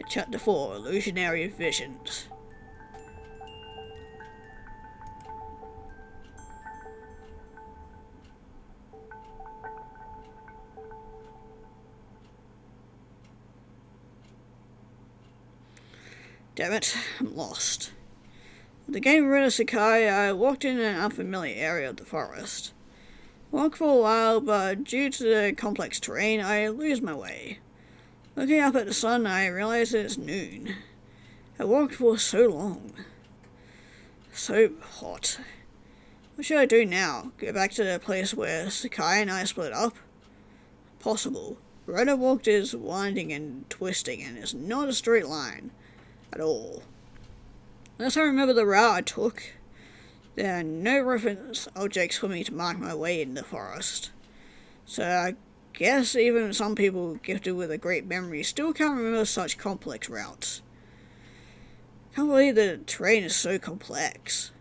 Chapter 4, Illusionary Visions. Damn it, I'm lost. With the game rid of Sakai, I walked in an unfamiliar area of the forest. Walked for a while, but due to the complex terrain, I lose my way. Looking up at the sun, I realize it's noon. I walked for so long. So hot. What should I do now? Go back to the place where Sakai and I split up? Possible. The road I walked is winding and twisting, and it's not a straight line. At all. Unless I remember the route I took, there are no reference objects for me to mark my way in the forest. So I guess even some people gifted with a great memory still can't remember such complex routes. Can't believe the terrain is so complex.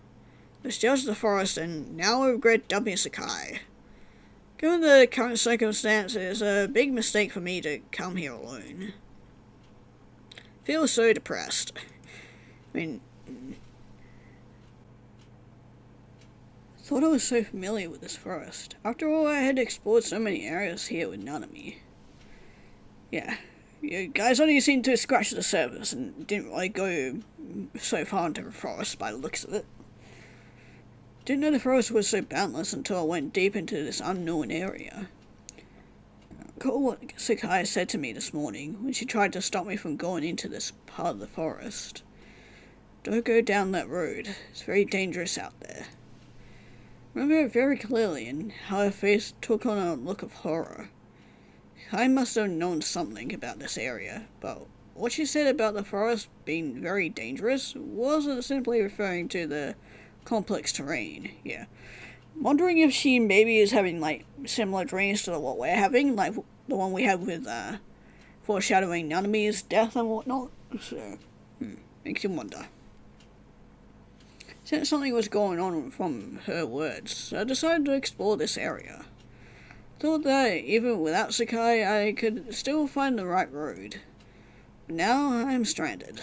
Misjudged the forest and now I regret dumping Sakai. Given the current circumstances, it's a big mistake for me to come here alone. Feel so depressed. Thought I was so familiar with this forest. After all, I had explored so many areas here with Nanami. Yeah, you guys only seemed to scratch the surface and didn't really go so far into the forest by the looks of it. Didn't know the forest was so boundless until I went deep into this unknown area. Recall what Sakai said to me this morning when she tried to stop me from going into this part of the forest. Don't go down that road. It's very dangerous out there. Remember it very clearly and how her face took on a look of horror. I must have known something about this area, but what she said about the forest being very dangerous wasn't simply referring to the complex terrain. Yeah. I'm wondering if she maybe is having like similar dreams to what we're having, like the one we had with foreshadowing Nanami's death and whatnot. So, makes you wonder. Since something was going on from her words, I decided to explore this area. Thought that even without Sakai, I could still find the right road. But now I'm stranded.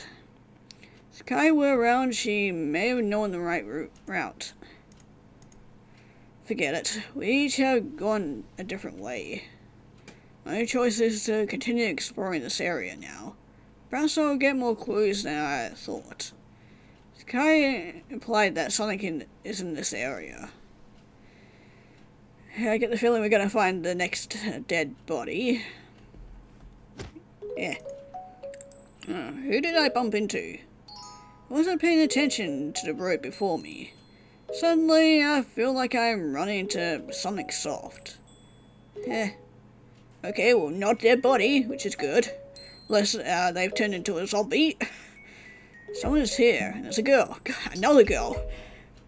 If Sakai were around, she may have known the right route. Forget it. We each have gone a different way. My only choice is to continue exploring this area now. Perhaps I'll get more clues than I thought. Sakai implied that something is in this area. I get the feeling we're gonna find the next dead body. Yeah. Who did I bump into? I wasn't paying attention to the road before me. Suddenly, I feel like I'm running into something soft. Okay, well, not dead body, which is good. Unless they've turned into a zombie. Someone is here, and it's a girl. Another girl.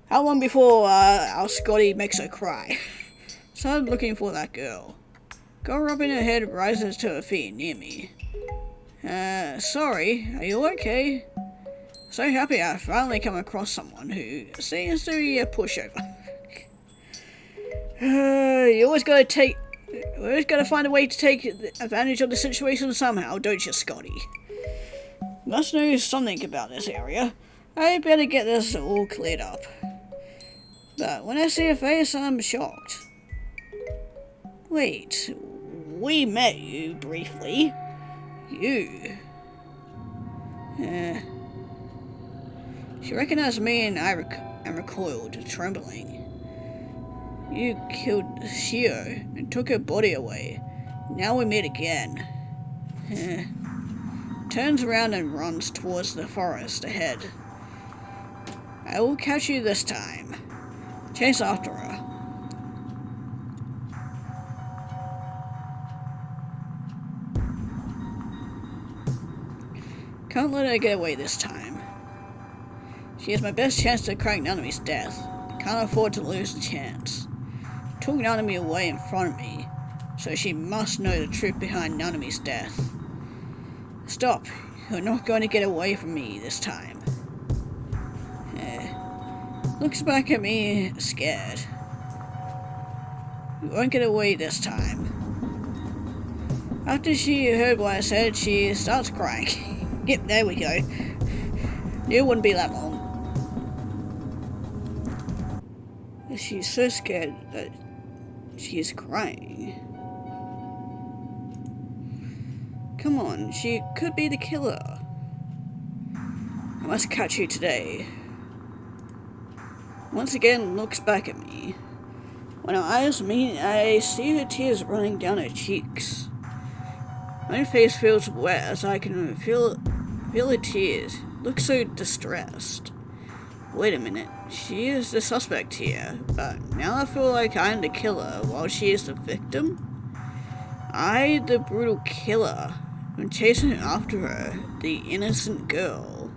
How long before our Scotty makes her cry? Started looking for that girl. Girl rubbing her head rises to her feet near me. Sorry, are you okay? So happy I finally come across someone who seems to be a pushover. You always gotta find a way to take advantage of the situation somehow, don't you, Scotty? Must know something about this area. I better get this all cleared up. But when I see her face, I'm shocked. Wait, we met you briefly. You? She recognized me and I recoiled, trembling. You killed Shio and took her body away. Now we meet again. Turns around and runs towards the forest ahead. I will catch you this time. Chase after her. Can't let her get away this time. She is my best chance to crack Nanami's death. Can't afford to lose the chance. Took Nanami away in front of me, so she must know the truth behind Nanami's death. Stop. You're not going to get away from me this time. Looks back at me, scared. You won't get away this time. After she heard what I said, she starts crying. Yep, there we go. Knew it wouldn't be that long. She's so scared that she's crying. Come on, she could be the killer. I must catch you today. Once again looks back at me. When her eyes meet, I see her tears running down her cheeks. My face feels wet as I can feel her tears. Looks so distressed. Wait a minute, she is the suspect here, but now I feel like I'm the killer while she is the victim? I, the brutal killer, am chasing after her, the innocent girl.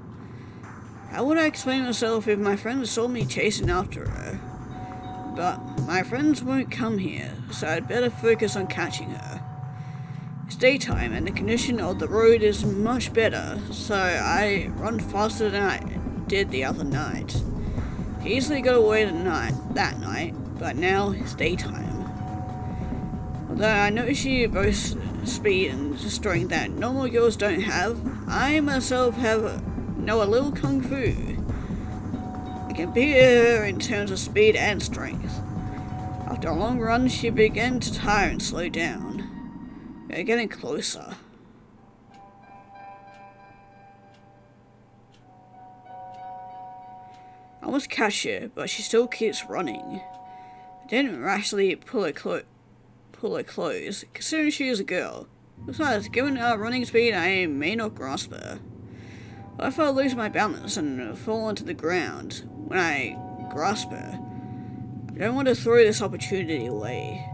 How would I explain myself if my friends saw me chasing after her? But my friends won't come here, so I'd better focus on catching her. It's daytime and the condition of the road is much better, so I run faster than I did the other night. He easily got away that night, but now it's daytime. Although I know she boasts speed and strength that normal girls don't have, I myself know a little kung fu. I can beat her in terms of speed and strength. After a long run, she began to tire and slow down. We're getting closer. I almost catch her, but she still keeps running. I didn't rashly pull her close, considering she is a girl. Besides, given our running speed, I may not grasp her. What if I lose my balance and fall onto the ground when I grasp her? I don't want to throw this opportunity away.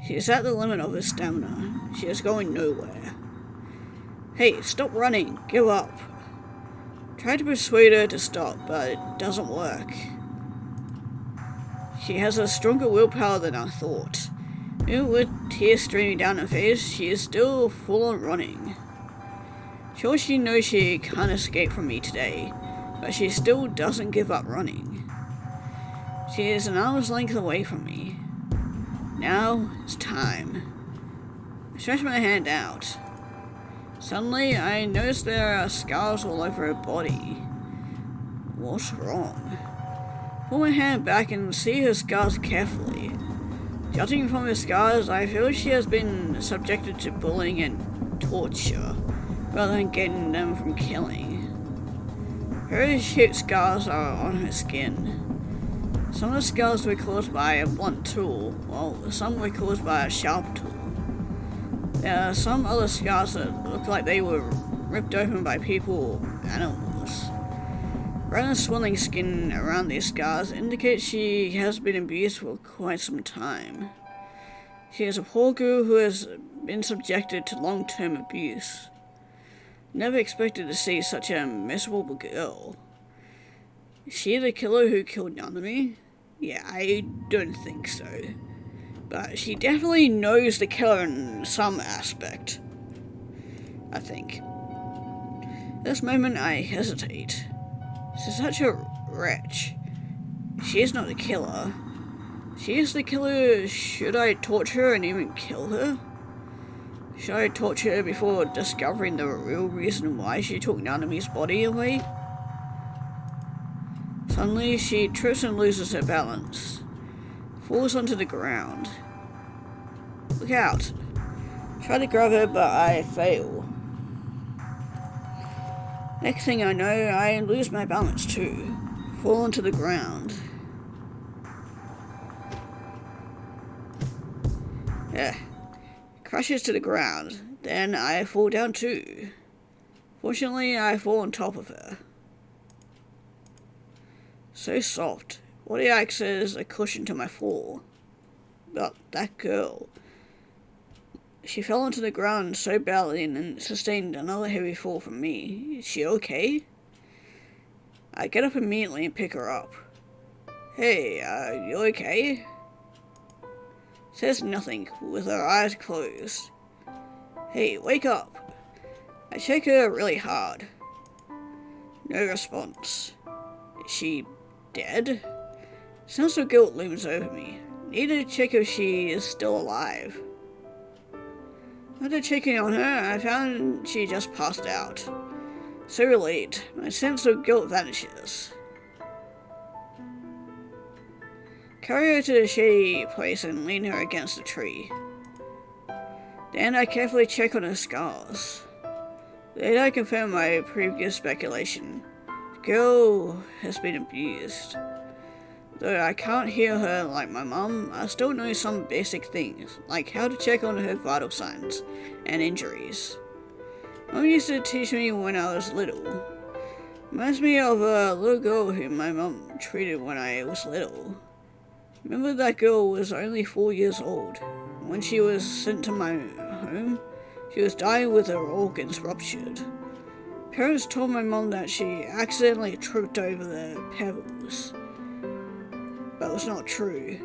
She is at the limit of her stamina. She is going nowhere. Hey, stop running! Give up! Try to persuade her to stop, but it doesn't work. She has a stronger willpower than I thought. Even with tears streaming down her face, she is still full on running. Sure, she knows she can't escape from me today, but she still doesn't give up running. She is an arm's length away from me. Now it's time. I stretch my hand out. Suddenly, I notice there are scars all over her body. What's wrong? Pull my hand back and see her scars carefully. Judging from her scars, I feel she has been subjected to bullying and torture, rather than getting them from killing. Her shaped scars are on her skin. Some of the scars were caused by a blunt tool, while some were caused by a sharp tool. There are some other scars that look like they were ripped open by people or animals. Red and swelling skin around these scars indicates she has been abused for quite some time. She is a poor girl who has been subjected to long-term abuse. Never expected to see such a miserable girl. Is she the killer who killed Nanami? Yeah, I don't think so. But she definitely knows the killer in some aspect. I think. At this moment I hesitate. She's such a wretch. She is not the killer. She is the killer. Should I torture her and even kill her? Should I torture her before discovering the real reason why she took Nanami's body away? Suddenly, she trips and loses her balance. Falls onto the ground. Look out! Try to grab her, but I fail. Next thing I know, I lose my balance too. Fall onto the ground. Crashes to the ground. Then I fall down too. Fortunately, I fall on top of her. So soft. What acts as a cushion to my fall? But that girl. She fell onto the ground so badly and sustained another heavy fall from me. Is she okay? I get up immediately and pick her up. Hey, you okay? Says nothing, with her eyes closed. Hey, wake up. I shake her really hard. No response. Is she dead? Sense of guilt looms over me. Need to check if she is still alive. After checking on her, I found she just passed out. So relieved, my sense of guilt vanishes. Carry her to the shady place and lean her against a tree. Then I carefully check on her scars. Later I confirm my previous speculation. The girl has been abused. Though I can't heal her like my mum, I still know some basic things, like how to check on her vital signs and injuries. Mum used to teach me when I was little. Reminds me of a little girl who my mum treated when I was little. Remember, that girl was only 4 years old. When she was sent to my home, she was dying with her organs ruptured. Parents told my mum that she accidentally tripped over the pebbles. But it was not true.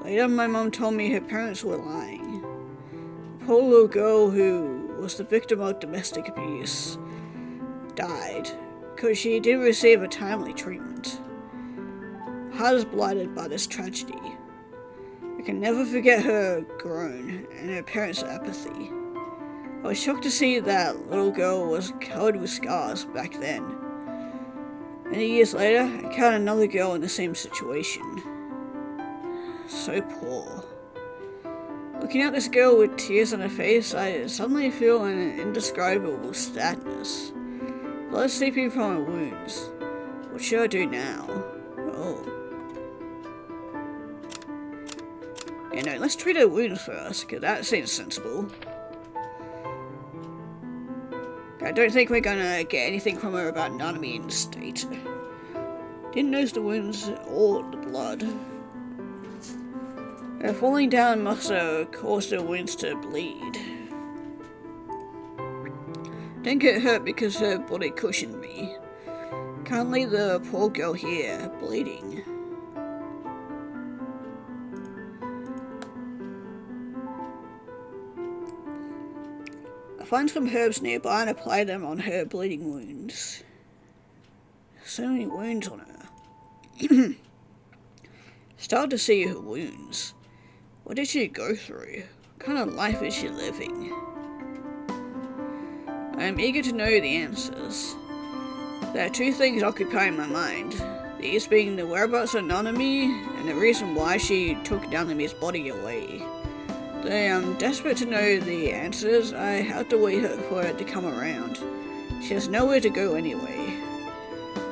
Later, my mum told me her parents were lying. The poor little girl, who was the victim of domestic abuse, died because she didn't receive a timely treatment. My heart is blighted by this tragedy. I can never forget her groan and her parents' apathy. I was shocked to see that little girl was covered with scars back then. Many years later, I encountered another girl in the same situation. So poor. Looking at this girl with tears on her face, I suddenly feel an indescribable sadness. Blood seeping from her wounds. What should I do now? Oh. Yeah, no, let's treat her wounds first, because that seems sensible. I don't think we're gonna get anything from her about Nanami in the state. Didn't notice the wounds or the blood. Her falling down must have caused her wounds to bleed. Didn't get hurt because her body cushioned me. Can't leave the poor girl here, bleeding. I find some herbs nearby and apply them on her bleeding wounds. So many wounds on her. Start to see her wounds. What did she go through? What kind of life is she living? I am eager to know the answers. There are two things occupying my mind. These being the whereabouts of Nanami and the reason why she took Nanami's body away. Though I am desperate to know the answers, I have to wait for her to come around. She has nowhere to go anyway.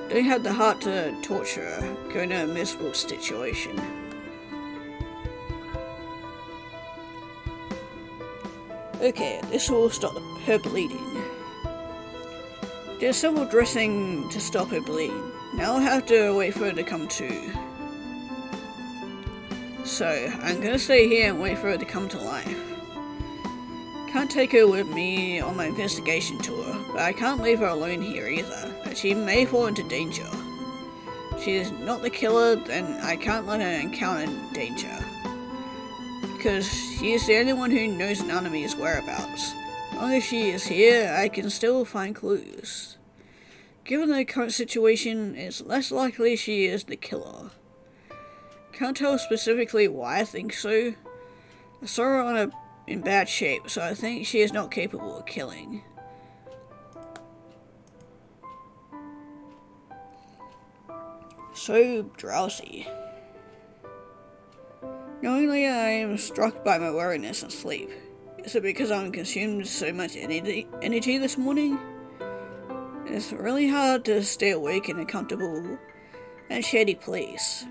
Don't have the heart to torture her, given her miserable situation. Okay, this will stop her bleeding. There's several dressing to stop her bleeding. Now I'll have to wait for her to come to. So, I'm gonna stay here and wait for her to come to life. Can't take her with me on my investigation tour, but I can't leave her alone here either, as she may fall into danger. If she is not the killer, then I can't let her encounter danger. Because she is the only one who knows Nanami's whereabouts. As long as she is here, I can still find clues. Given the current situation, it's less likely she is the killer. Can't tell specifically why I think so. I saw her in bad shape, so I think she is not capable of killing. So drowsy. Knowingly, I am struck by my weariness and sleep. Is it because I consumed so much energy this morning? It's really hard to stay awake in a comfortable and shady place.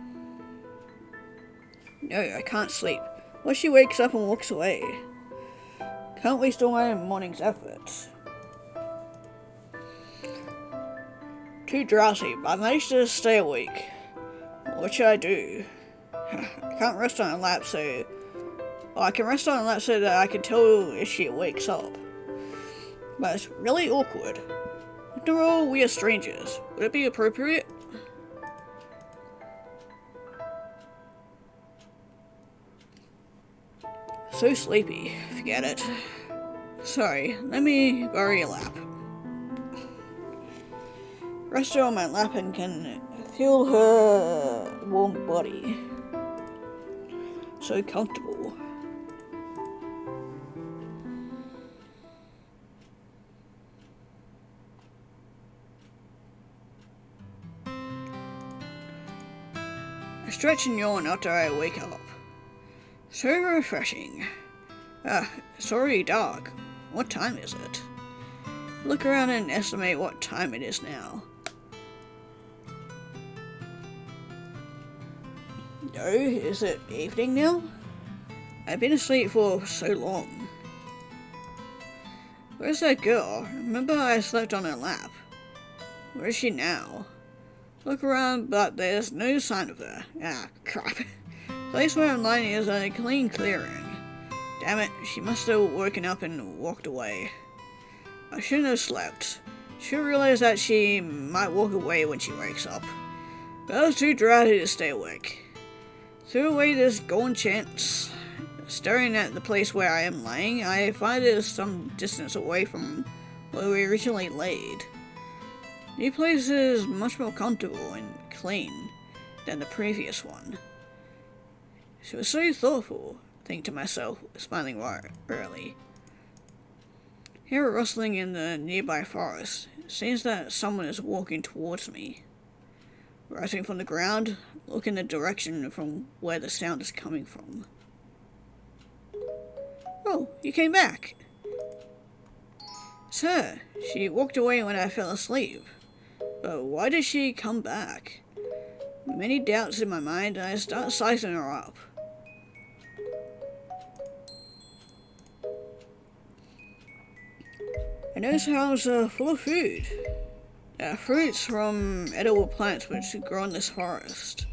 No, I can't sleep. What if she wakes up and walks away? Can't waste all my morning's efforts. Too drowsy, but I managed to stay awake. What should I do? I can't rest on her lap, so... Well, I can rest on her lap so that I can tell if she wakes up. But it's really awkward. After all, we are strangers. Would it be appropriate? So sleepy. Forget it. Sorry, let me borrow your lap. Rest her on my lap and can feel her warm body. So comfortable. I stretch and yawn after I wake up. So refreshing. It's already dark. What time is it? Look around and estimate what time it is now. No, is it evening now? I've been asleep for so long. Where's that girl? Remember I slept on her lap. Where is she now? Look around, but there's no sign of her. Ah, crap. The place where I'm lying is a clean clearing. Damn it, she must have woken up and walked away. I shouldn't have slept. She'll realize that she might walk away when she wakes up. But I was too drowsy to stay awake. Threw away this golden chance. Staring at the place where I am lying, I find it is some distance away from where we originally laid. The new place is much more comfortable and clean than the previous one. She was so thoughtful, I think to myself, smiling early. Hear a rustling in the nearby forest. It seems that someone is walking towards me. Rising from the ground, look in the direction from where the sound is coming from. Oh, you came back. It's her. She walked away when I fell asleep. But why did she come back? Many doubts in my mind, and I start sizing her up. I noticed her house full of food. Fruits from edible plants which grow in this forest.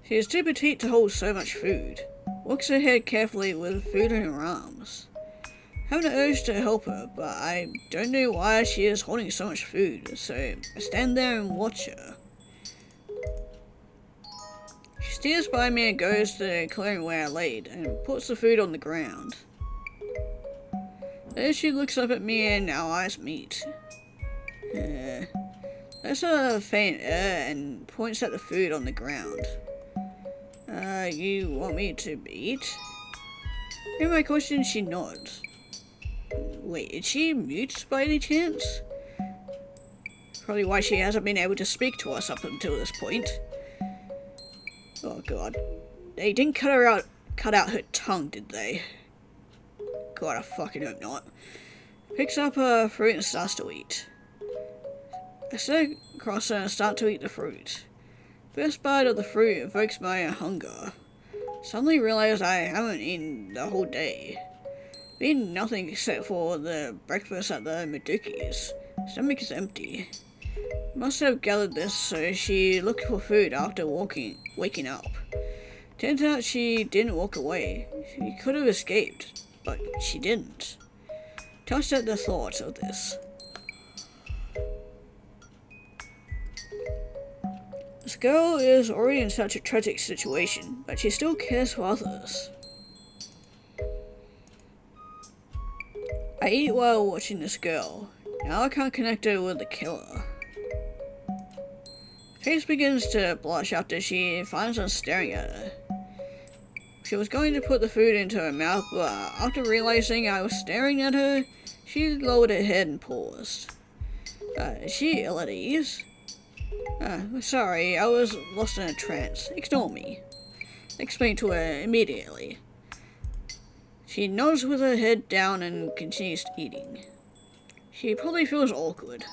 She is too petite to hold so much food. Walks her head carefully with food in her arms. I have an urge to help her, but I don't know why she is holding so much food, so I stand there and watch her. She steers by me and goes to the clearing where I laid, and puts the food on the ground. Then she looks up at me and our eyes meet. That's a faint and points at the food on the ground. You want me to eat? Hearing my question, she nods. Wait, is she mute by any chance? Probably why she hasn't been able to speak to us up until this point. Oh god. They didn't cut out her tongue, did they? God, I fucking hope not. Picks up a fruit and starts to eat. I sit across her and start to eat the fruit. First bite of the fruit evokes my hunger. Suddenly realize I haven't eaten the whole day. Eaten nothing except for the breakfast at the Maduki's. Stomach is empty. Must have gathered this so she looked for food after waking up. Turns out she didn't walk away. She could have escaped, but she didn't. Touched at the thought of this. This girl is already in such a tragic situation, but she still cares for others. I eat while watching this girl. Now I can't connect her with the killer. Face begins to blush after she finds us staring at her. She was going to put the food into her mouth, but after realizing I was staring at her, she lowered her head and paused. Is she ill at ease? Sorry, I was lost in a trance. Ignore me. Explain to her immediately. She nods with her head down and continues eating. She probably feels awkward.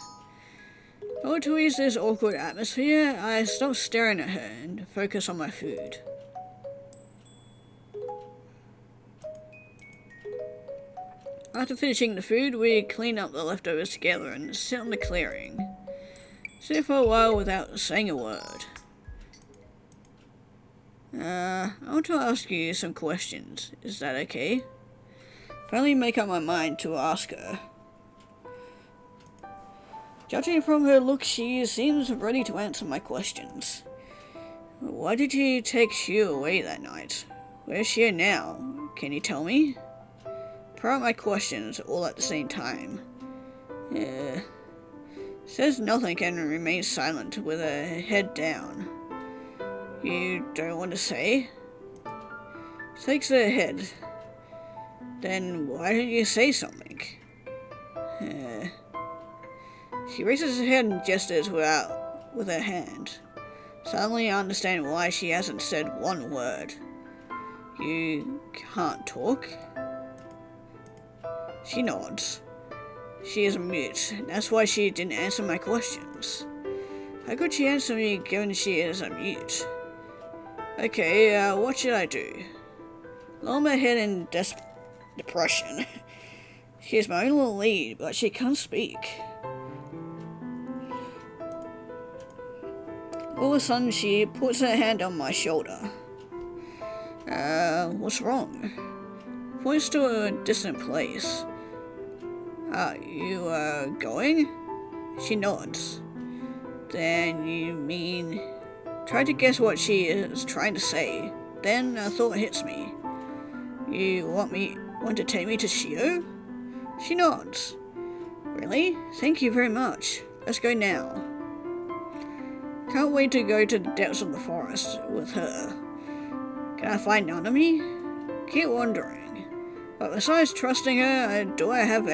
In order to ease this awkward atmosphere, I stop staring at her and focus on my food. After finishing the food, we clean up the leftovers together and sit on the clearing. Sit for a while without saying a word. I want to ask you some questions. Is that okay? Finally make up my mind to ask her. Judging from her look, she seems ready to answer my questions. Why did you take Shu away that night? Where's she now? Can you tell me? Throw out my questions all at the same time. Says nothing and remains silent with her head down. You don't want to say? Shakes her head. Then why didn't you say something? She raises her head and gestures with her hand. Suddenly I understand why she hasn't said one word. You can't talk? She nods. She is mute, and that's why she didn't answer my questions. How could she answer me given she is a mute? Okay, what should I do? Lower my head in depression. She is my only lead, but she can't speak. All of a sudden, she puts her hand on my shoulder. What's wrong? Points to a distant place. You, going? She nods. Then you mean... Try to guess what she is trying to say. Then a thought hits me. You want to take me to Shio? She nods. Really? Thank you very much. Let's go now. Can't wait to go to the depths of the forest with her. Can I find Nanami? Keep wondering. But besides trusting her, do I have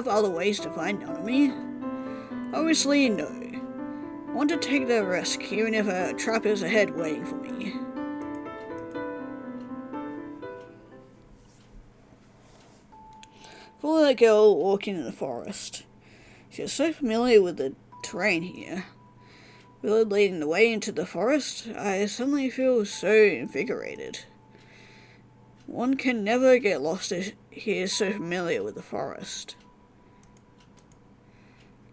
other ways to find Nanami? Obviously, no. I want to take the risk, even if a trap is ahead waiting for me. Follow the girl walking in the forest. She is so familiar with the terrain here. With her leading the way into the forest, I suddenly feel so invigorated. One can never get lost if he is so familiar with the forest.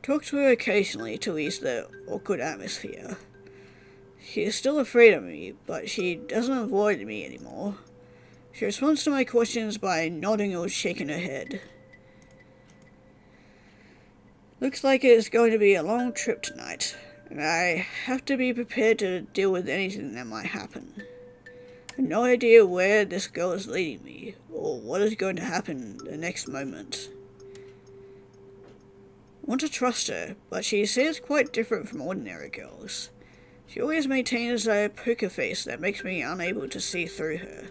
Talk to her occasionally to ease the awkward atmosphere. She is still afraid of me, but she doesn't avoid me anymore. She responds to my questions by nodding or shaking her head. Looks like it's going to be a long trip tonight, and I have to be prepared to deal with anything that might happen. I have no idea where this girl is leading me, or what is going to happen the next moment. I want to trust her, but she seems quite different from ordinary girls. She always maintains a poker face that makes me unable to see through her.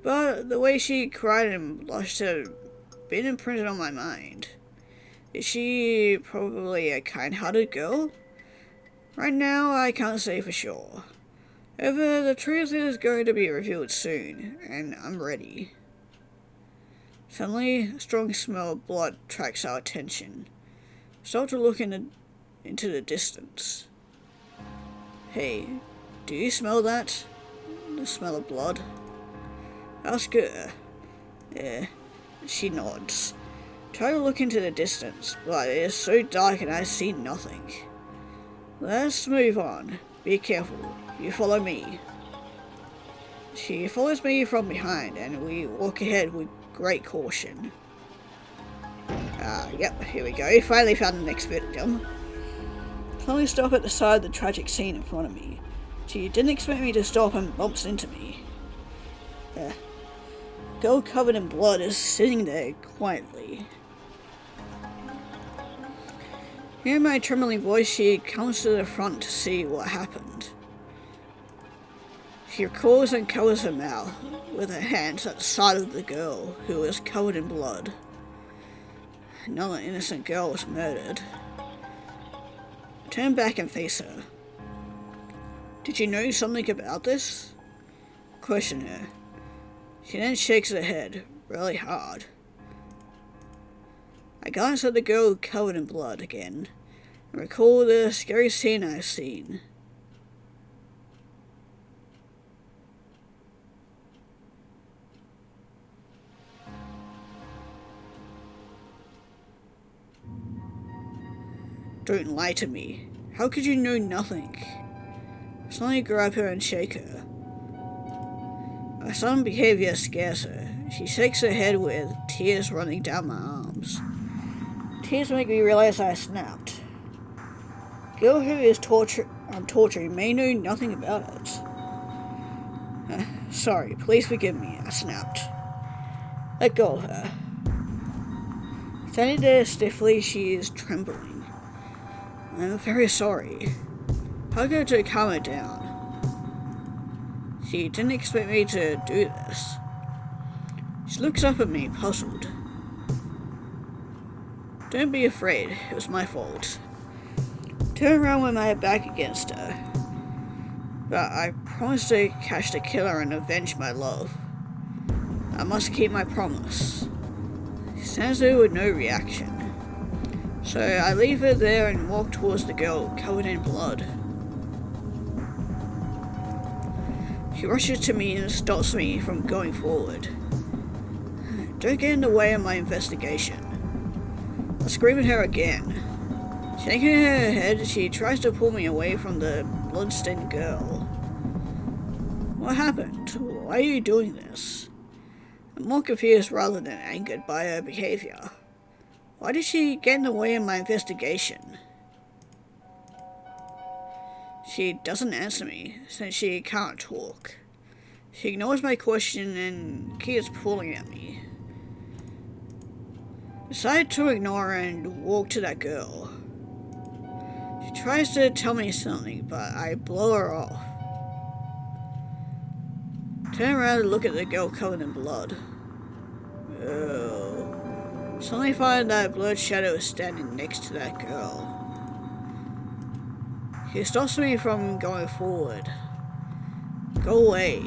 But the way she cried and blushed has been imprinted on my mind. Is she probably a kind-hearted girl? Right now, I can't say for sure. However, the truth is going to be revealed soon, and I'm ready. Suddenly, a strong smell of blood attracts our attention. Start to look into the distance. Hey, do you smell that? The smell of blood? Ask her. Yeah, she nods. Try to look into the distance, but it is so dark and I see nothing. Let's move on. Be careful. You follow me. She follows me from behind, and we walk ahead with great caution. Yep, here we go. Finally found the next victim. Suddenly stop at the side of the tragic scene in front of me. She didn't expect me to stop and bumps into me. Girl covered in blood is sitting there quietly. Hearing my trembling voice, she comes to the front to see what happened. She recalls and covers her mouth with her hands at the side of the girl, who is covered in blood. Another innocent girl was murdered. Turn back and face her. Did you know something about this? Question her. She then shakes her head really hard. I glance at the girl covered in blood again and recall the scary scene I've seen. Don't lie to me. How could you know nothing? I suddenly grab her and shake her. My sudden behavior scares her. She shakes her head with tears running down my arms. Tears make me realize I snapped. The girl who is I'm torturing may know nothing about it. Sorry, please forgive me, I snapped. Let go of her. Standing there stiffly, she is trembling. I'm very sorry. Hug her to calm her down. She didn't expect me to do this. She looks up at me, puzzled. Don't be afraid, it was my fault. turned around with my back against her. But I promised to catch the killer and avenge my love. I must keep my promise. She stands there with no reaction. So I leave her there and walk towards the girl covered in blood. She rushes to me and stops me from going forward. Don't get in the way of my investigation. I scream at her again. Shaking her head, she tries to pull me away from the blood-stained girl. What happened? Why are you doing this? I'm more confused rather than angered by her behavior. Why did she get in the way of my investigation? She doesn't answer me, since she can't talk. She ignores my question and keeps pulling at me. I decide to ignore her and walk to that girl. She tries to tell me something, but I blow her off. Turn around and look at the girl covered in blood. Oh. Suddenly find that blurred shadow is standing next to that girl. He stops me from going forward. Go away.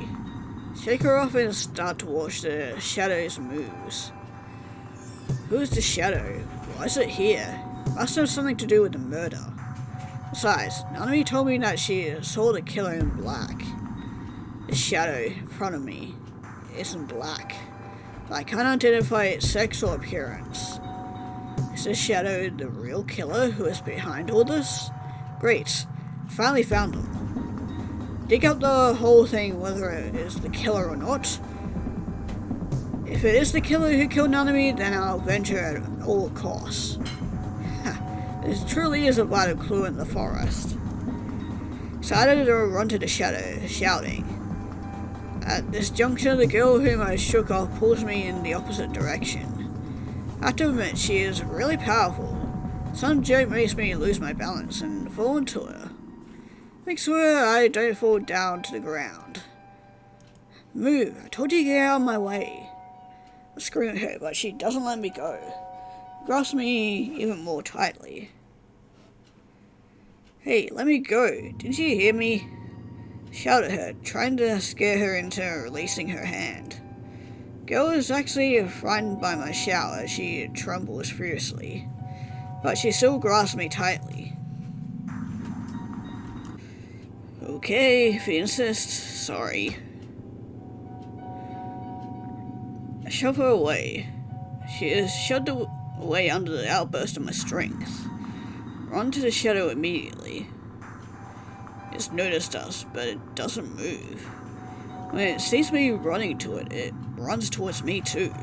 Shake her off and start to watch the shadow's moves. Who's the shadow? Why is it here? Must have something to do with the murder. Besides, none of you told me that she saw the killer in black. The shadow in front of me isn't black, but I can't identify its sex or appearance. Is the shadow the real killer who is behind all this? Great. Finally found him. Dig up the whole thing, whether it is the killer or not. If it is the killer who killed Nanami, then I'll avenge her at all costs. This truly is a vital clue in the forest. Excited to run to the shadow, shouting. At this juncture, the girl whom I shook off pulls me in the opposite direction. I have to admit, she is really powerful. Some joke makes me lose my balance and fall into her. Make sure I don't fall down to the ground. Move, I told you to get out of my way. I scream at her, but she doesn't let me go. Grasps me even more tightly. Hey, let me go. Didn't you hear me? Shout at her, trying to scare her into releasing her hand. Girl is actually frightened by my shout as she trembles fiercely, but she still grasps me tightly. Okay, if you insist, sorry. I shove her away. She is shoved away under the outburst of my strength. Run to the shadow immediately. It's noticed us, but it doesn't move. When it sees me running to it, it runs towards me too.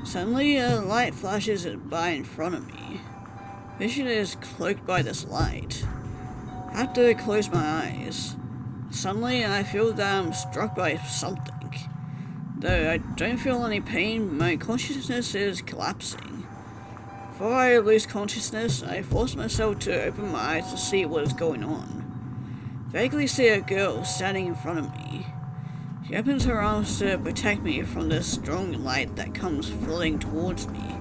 Suddenly, a light flashes by in front of me. Vision is cloaked by this light. I have to close my eyes. Suddenly, I feel that I'm struck by something. Though I don't feel any pain, my consciousness is collapsing. Before I lose consciousness, I force myself to open my eyes to see what is going on. Vaguely see a girl standing in front of me. She opens her arms to protect me from the strong light that comes flooding towards me.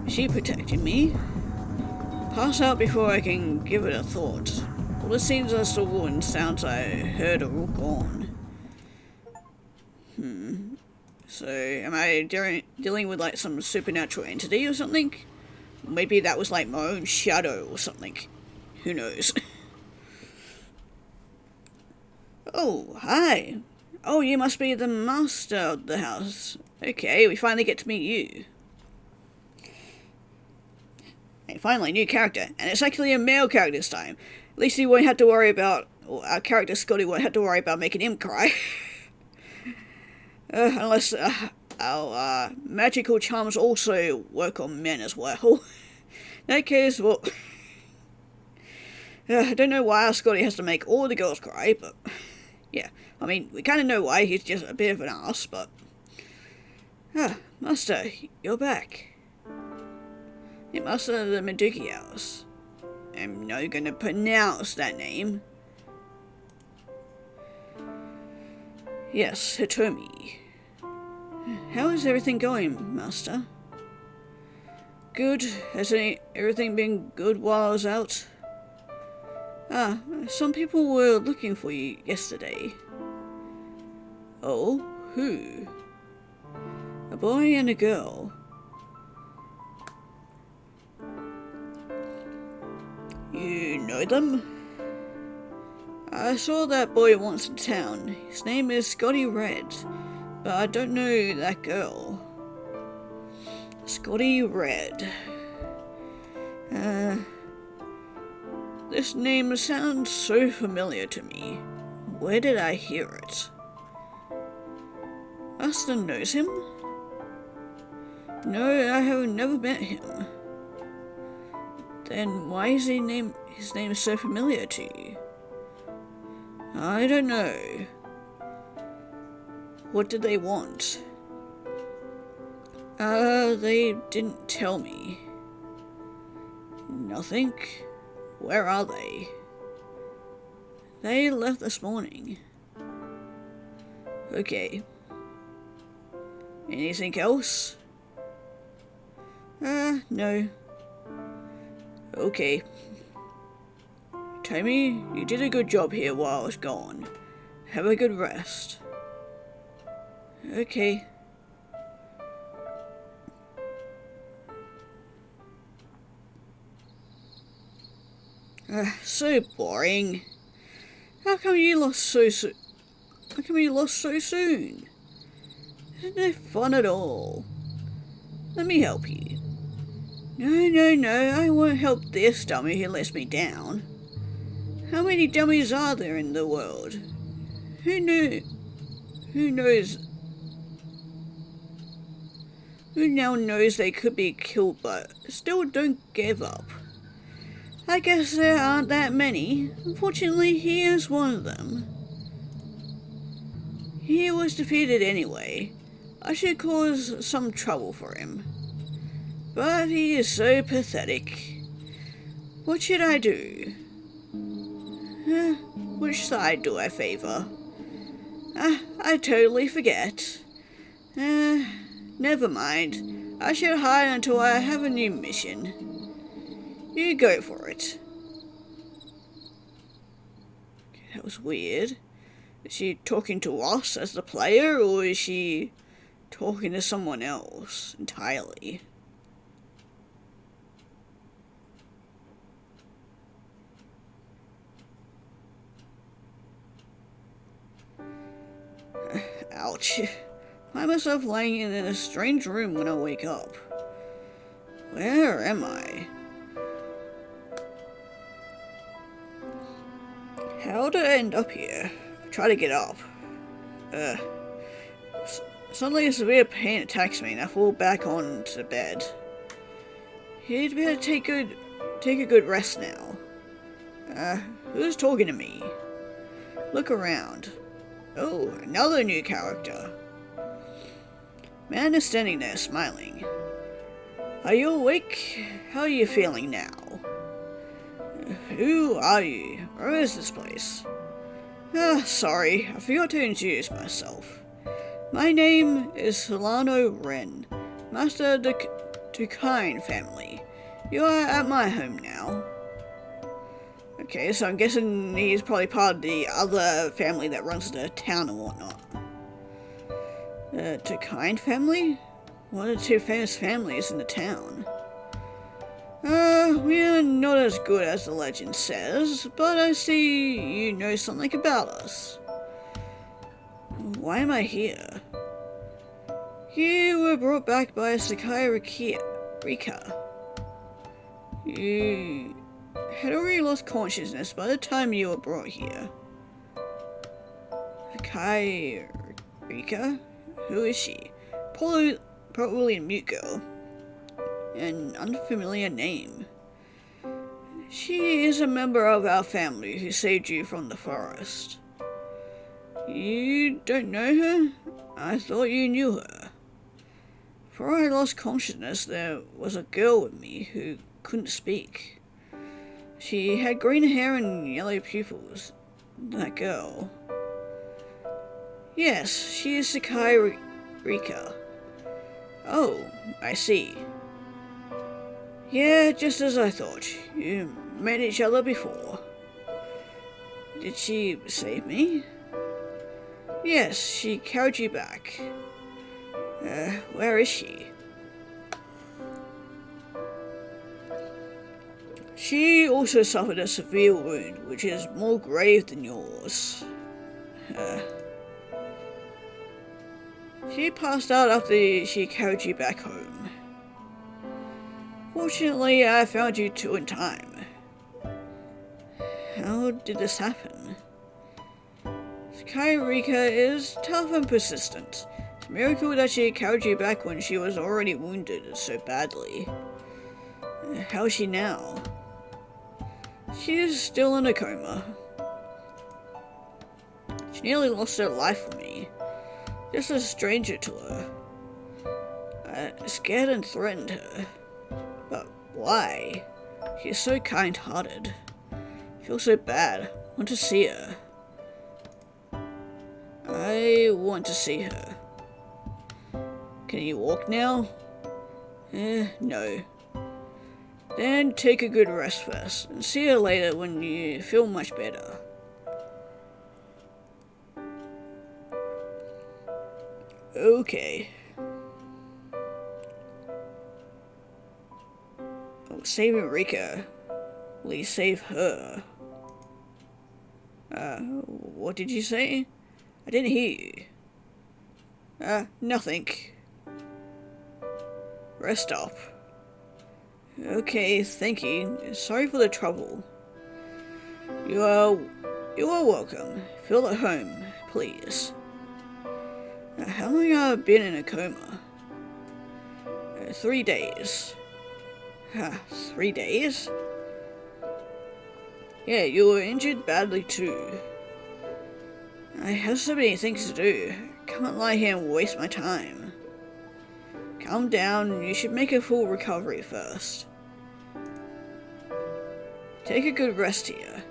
Is she protecting me? Pass out before I can give it a thought. All the scenes I saw and sounds I heard are all gone. So, am I dealing with like some supernatural entity or something? Maybe that was like my own shadow or something. Who knows? Oh, hi. Oh, you must be the master of the house. Okay, we finally get to meet you. Hey, finally, new character. And it's actually a male character this time. At least you won't have to worry about, or our character Scotty won't have to worry about making him cry. Unless our magical charms also work on men as well. In that case, well, I don't know why our Scotty has to make all the girls cry, but yeah, I mean, we kind of know why. He's just a bit of an ass, but Master, you're back. Yeah, Master of the Meduki House. I'm not gonna pronounce that name. Yes, Hitomi. How is everything going, Master? good? Has everything been good while I was out? Some people were looking for you yesterday. Oh, who? A boy and a girl. You know them? I saw that boy once in town. His name is Scotty Red, but I don't know that girl. Scotty Red. This name sounds so familiar to me. Where did I hear it? Austin knows him? No, I have never met him. Then why is his name so familiar to you? I don't know. What did they want? They didn't tell me. Nothing? Where are they? They left this morning. Okay. Anything else? No. Okay. Tommy, you did a good job here while I was gone. Have a good rest. Okay. So boring. How come you lost so soon? Isn't it fun at all? Let me help you. No, I won't help this dummy who lets me down. How many dummies are there in the world? Who now knows they could be killed but still don't give up? I guess there aren't that many. Unfortunately, he is one of them. He was defeated anyway. I should cause some trouble for him. But he is so pathetic. What should I do? Which side do I favor? I totally forget. Never mind. I should hide until I have a new mission. You go for it. Okay, that was weird. Is she talking to us as the player, or is she talking to someone else entirely? Ouch. I find myself lying in a strange room when I wake up. Where am I? How did I end up here? Try to get up. Suddenly a severe pain attacks me and I fall back onto the bed. You'd better take a good rest now. Who's talking to me? Look around. Oh, another new character. Man is standing there smiling. Are you awake? How are you feeling now? Who are you? Where is this place? Sorry, I forgot to introduce myself. My name is Solano Ren, master of the Tokine family. You are at my home now. Okay, so I'm guessing he's probably part of the other family that runs the town and whatnot. The Tokine family? One of the two famous families in the town. We're not as good as the legend says, but I see you know something about us. Why am I here? You were brought back by Sakai Rika. You had already lost consciousness by the time you were brought here. Sakai Rika? Who is she? Probably a mute girl. An unfamiliar name. She is a member of our family who saved you from the forest. You don't know her? I thought you knew her. Before I lost consciousness, there was a girl with me who couldn't speak. She had green hair and yellow pupils. That girl. Yes, she is Sakai Rika. Oh, I see. Yeah, just as I thought. You met each other before. Did she save me? Yes, she carried you back. Where is she? She also suffered a severe wound, which is more grave than yours. She passed out after she carried you back home. Fortunately, I found you two in time. How did this happen? Sakai Rika is tough and persistent. It's a miracle that she carried you back when she was already wounded so badly. How is she now? She is still in a coma. She nearly lost her life for me. Just a stranger to her. I scared and threatened her. But why? She is so kind-hearted. I feel so bad. I want to see her. I want to see her. Can you walk now? No. Then take a good rest first, and see her later when you feel much better. Okay. Oh, saving Rika. Will you save her? What did you say? I didn't hear you. Nothing. Rest up. Okay, thank you. Sorry for the trouble. You are welcome. Feel at home, please. How long have I been in a coma? 3 days. 3 days? Yeah, you were injured badly too. I have so many things to do. Can't lie here and waste my time. Calm down, you should make a full recovery first. Take a good rest here.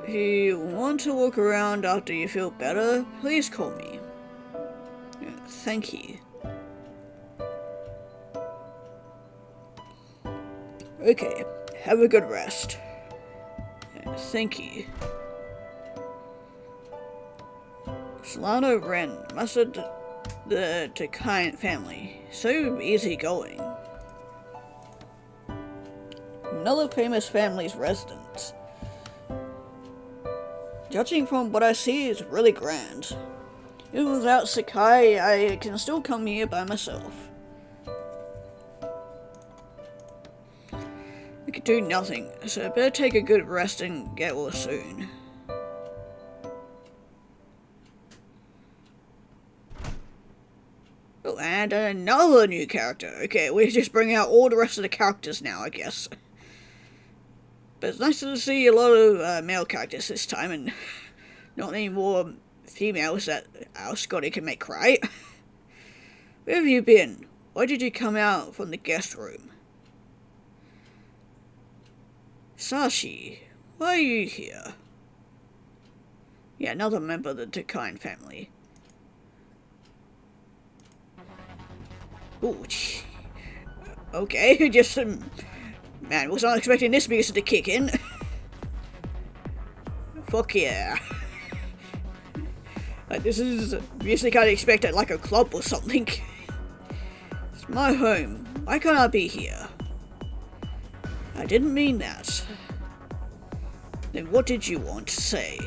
If you want to walk around after you feel better, please call me. Thank you. Okay, have a good rest. Thank you. Solano Ren, mastered the Tokine family. So easygoing. Another famous family's residence. Judging from what I see, it's really grand. Even without Sakai, I can still come here by myself. I could do nothing, so I better take a good rest and get well soon. Oh, and another new character. Okay, we just bring out all the rest of the characters now, I guess. But it's nice to see a lot of male characters this time, and not any more females that our Scotty can make cry. Where have you been? Why did you come out from the guest room? Sashi, why are you here? Yeah, another member of the Tokine family. Ooh, okay, just man, was not expecting this music to kick in. Fuck yeah. Like, this is music I'd expect at like a club or something. It's my home. Why can't I be here? I didn't mean that. Then what did you want to say?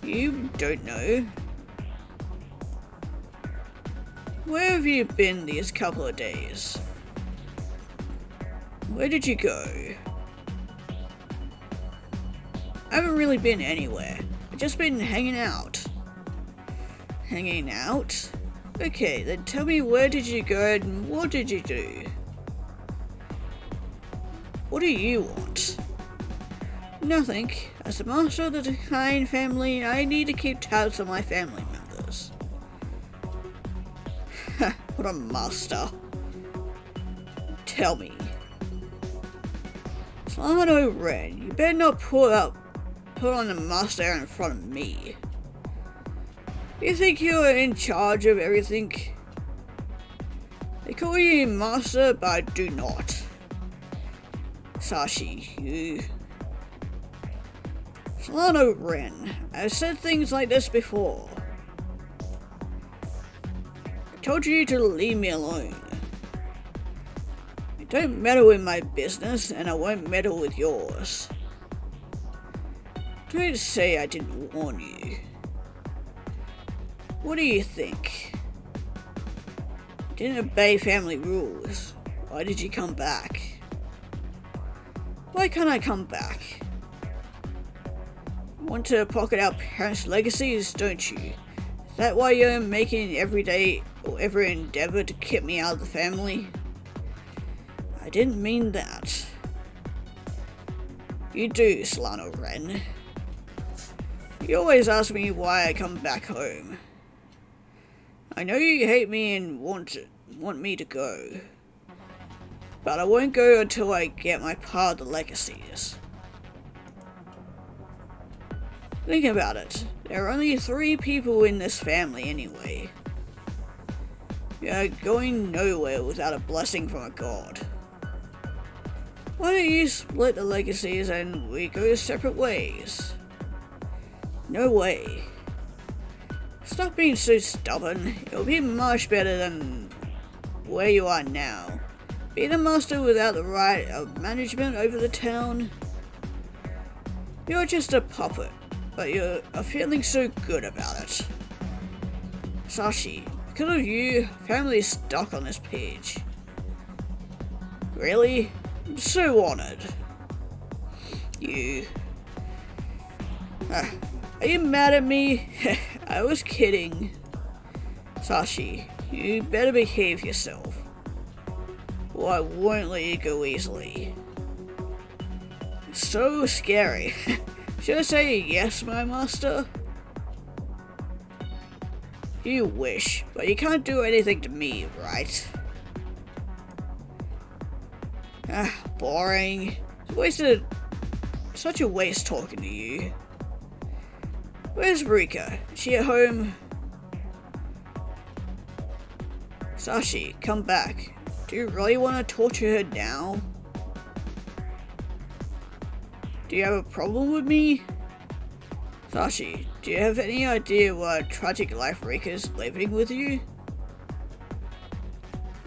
You don't know. Where have you been these couple of days? Where did you go? I haven't really been anywhere. I've just been hanging out. Hanging out? Okay, then tell me, where did you go and what did you do? What do you want? Nothing. As the master of the Tokine family, I need to keep tabs on my family members. What a master. Tell me. Solano Ren, you better not put on the master in front of me. You think you're in charge of everything? The I call you master, but I do not. Sashi, you... Solano Ren, I've said things like this before. I told you to leave me alone. I don't meddle in my business, and I won't meddle with yours. Don't say I didn't warn you. What do you think? You didn't obey family rules. Why did you come back? Why can't I come back? Want to pocket our parents' legacies, don't you? Is that why you're making every endeavor to keep me out of the family? I didn't mean that. You do, Solano Ren. You always ask me why I come back home. I know you hate me and want me to go. But I won't go until I get my part of the legacies. Think about it. There are only 3 people in this family anyway. You're going nowhere without a blessing from a god. Why don't you split the legacies and we go separate ways? No way. Stop being so stubborn. It'll be much better than where you are now. Be the master without the right of management over the town. You're just a puppet, but you're feeling so good about it. Sashi, because of you, family's stuck on this page. Really? I'm so honored. You... Are you mad at me? I was kidding. Sashi, you better behave yourself, or I won't let you go easily. It's so scary. Should I say yes, my master? You wish, but you can't do anything to me, right? Boring. Such a waste talking to you. Where's Rika? Is she at home? Sashi, come back. Do you really want to torture her now? Do you have a problem with me? Sashi, do you have any idea what tragic life Rika's living with you?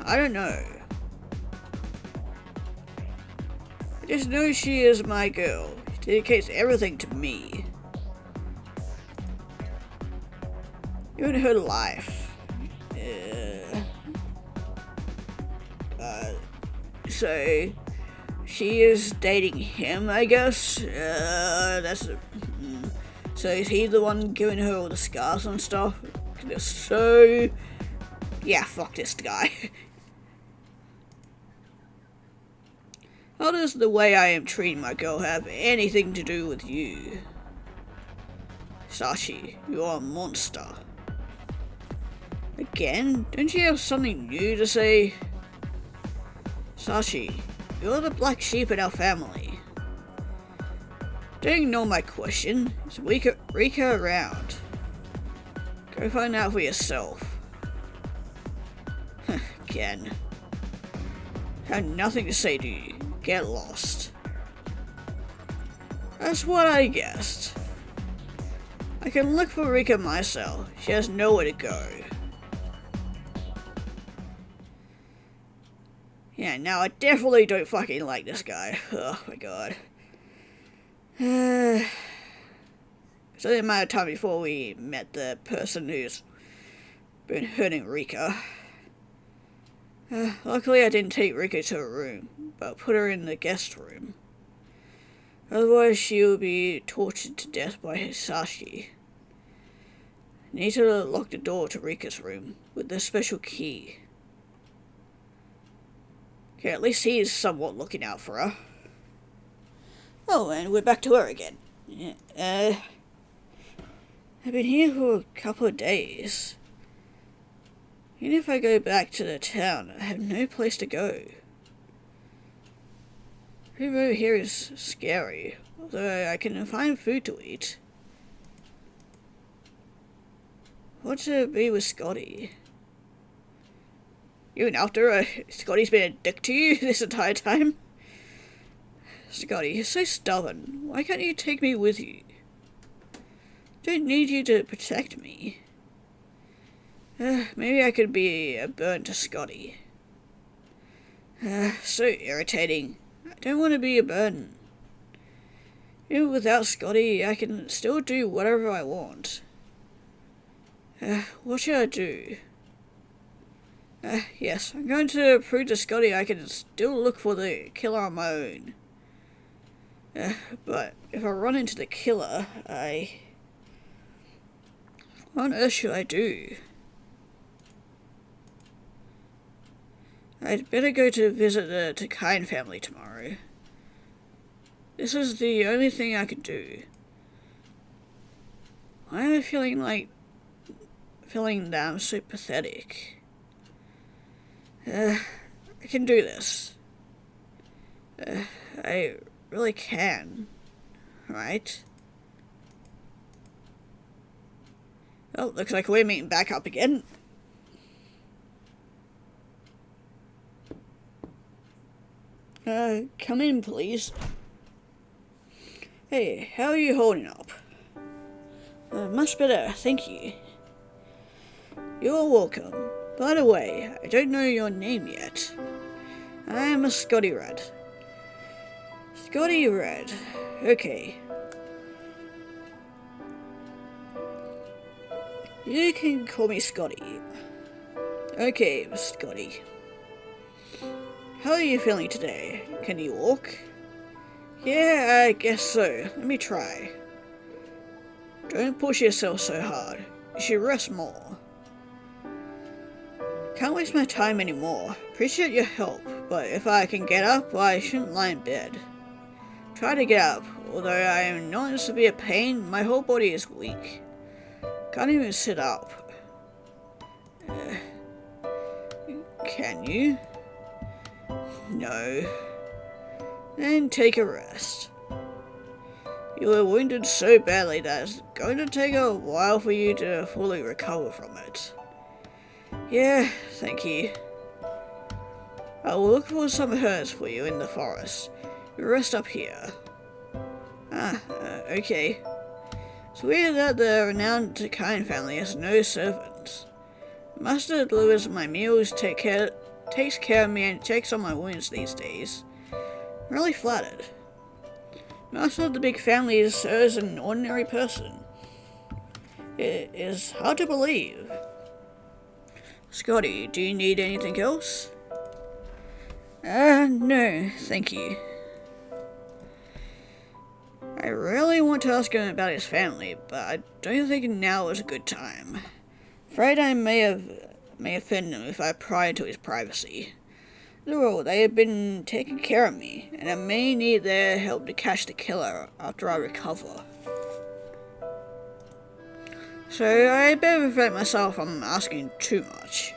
I don't know. I just know she is my girl. She dedicates everything to me. Even her life. So she is dating him, I guess. So is he the one giving her all the scars and stuff? So yeah, fuck this guy. How does the way I am treating my girl have anything to do with you? Sashi, you are a monster. Again? Don't you have something new to say? Sashi, you're the black sheep in our family. Don't ignore my question. Is Rika around? Go find out for yourself. Again. I have nothing to say to you. Get lost. That's what I guessed. I can look for Rika myself. She has nowhere to go. Yeah, now I definitely don't fucking like this guy. Oh my god. It's only a matter of time before we met the person who's been hurting Rika. Luckily I didn't take Rika to her room, but put her in the guest room. Otherwise she will be tortured to death by Hisashi. I need to lock the door to Rika's room with the special key. Okay, at least he is somewhat looking out for her. Oh, and we're back to her again. I've been here for a couple of days. Even if I go back to the town, I have no place to go. Everything over here is scary, although I can find food to eat. I want to be with Scotty. Even after Scotty's been a dick to you this entire time? Scotty, you're so stubborn. Why can't you take me with you? Don't need you to protect me. Maybe I could be a burden to Scotty. So irritating. I don't want to be a burden. Even without Scotty, I can still do whatever I want. What should I do? Yes, I'm going to prove to Scotty I can still look for the killer on my own. But if I run into the killer, what on earth should I do? I'd better go to visit the Tokine family tomorrow. This is the only thing I can do. Why am I feeling that I'm so pathetic? I can do this. I really can. Right? Oh, looks like we're meeting back up again. Come in, please. Hey, how are you holding up? Much better, thank you. You're welcome. By the way, I don't know your name yet. I'm a Scotty Red. Scotty Red. Okay. You can call me Scotty. Okay, Scotty. How are you feeling today? Can you walk? Yeah, I guess so. Let me try. Don't push yourself so hard. You should rest more. Can't waste my time anymore. Appreciate your help, but if I can get up, I shouldn't lie in bed. Try to get up. Although I am not in severe pain, my whole body is weak. Can't even sit up. Can you? No. Then take a rest. You were wounded so badly that it's going to take a while for you to fully recover from it. Yeah, thank you. I will look for some herbs for you in the forest. You rest up here. Okay. It's weird that the renowned Tokine family has no servants. Master delivers my meals, takes care of me, and checks on my wounds these days. I'm really flattered. Master of the big family is as an ordinary person. It is hard to believe. Scotty, do you need anything else? No, thank you. I really want to ask him about his family, but I don't think now is a good time. Afraid I may offend him if I pry into his privacy. After all, they have been taking care of me, and I may need their help to catch the killer after I recover. So I better prevent myself from asking too much.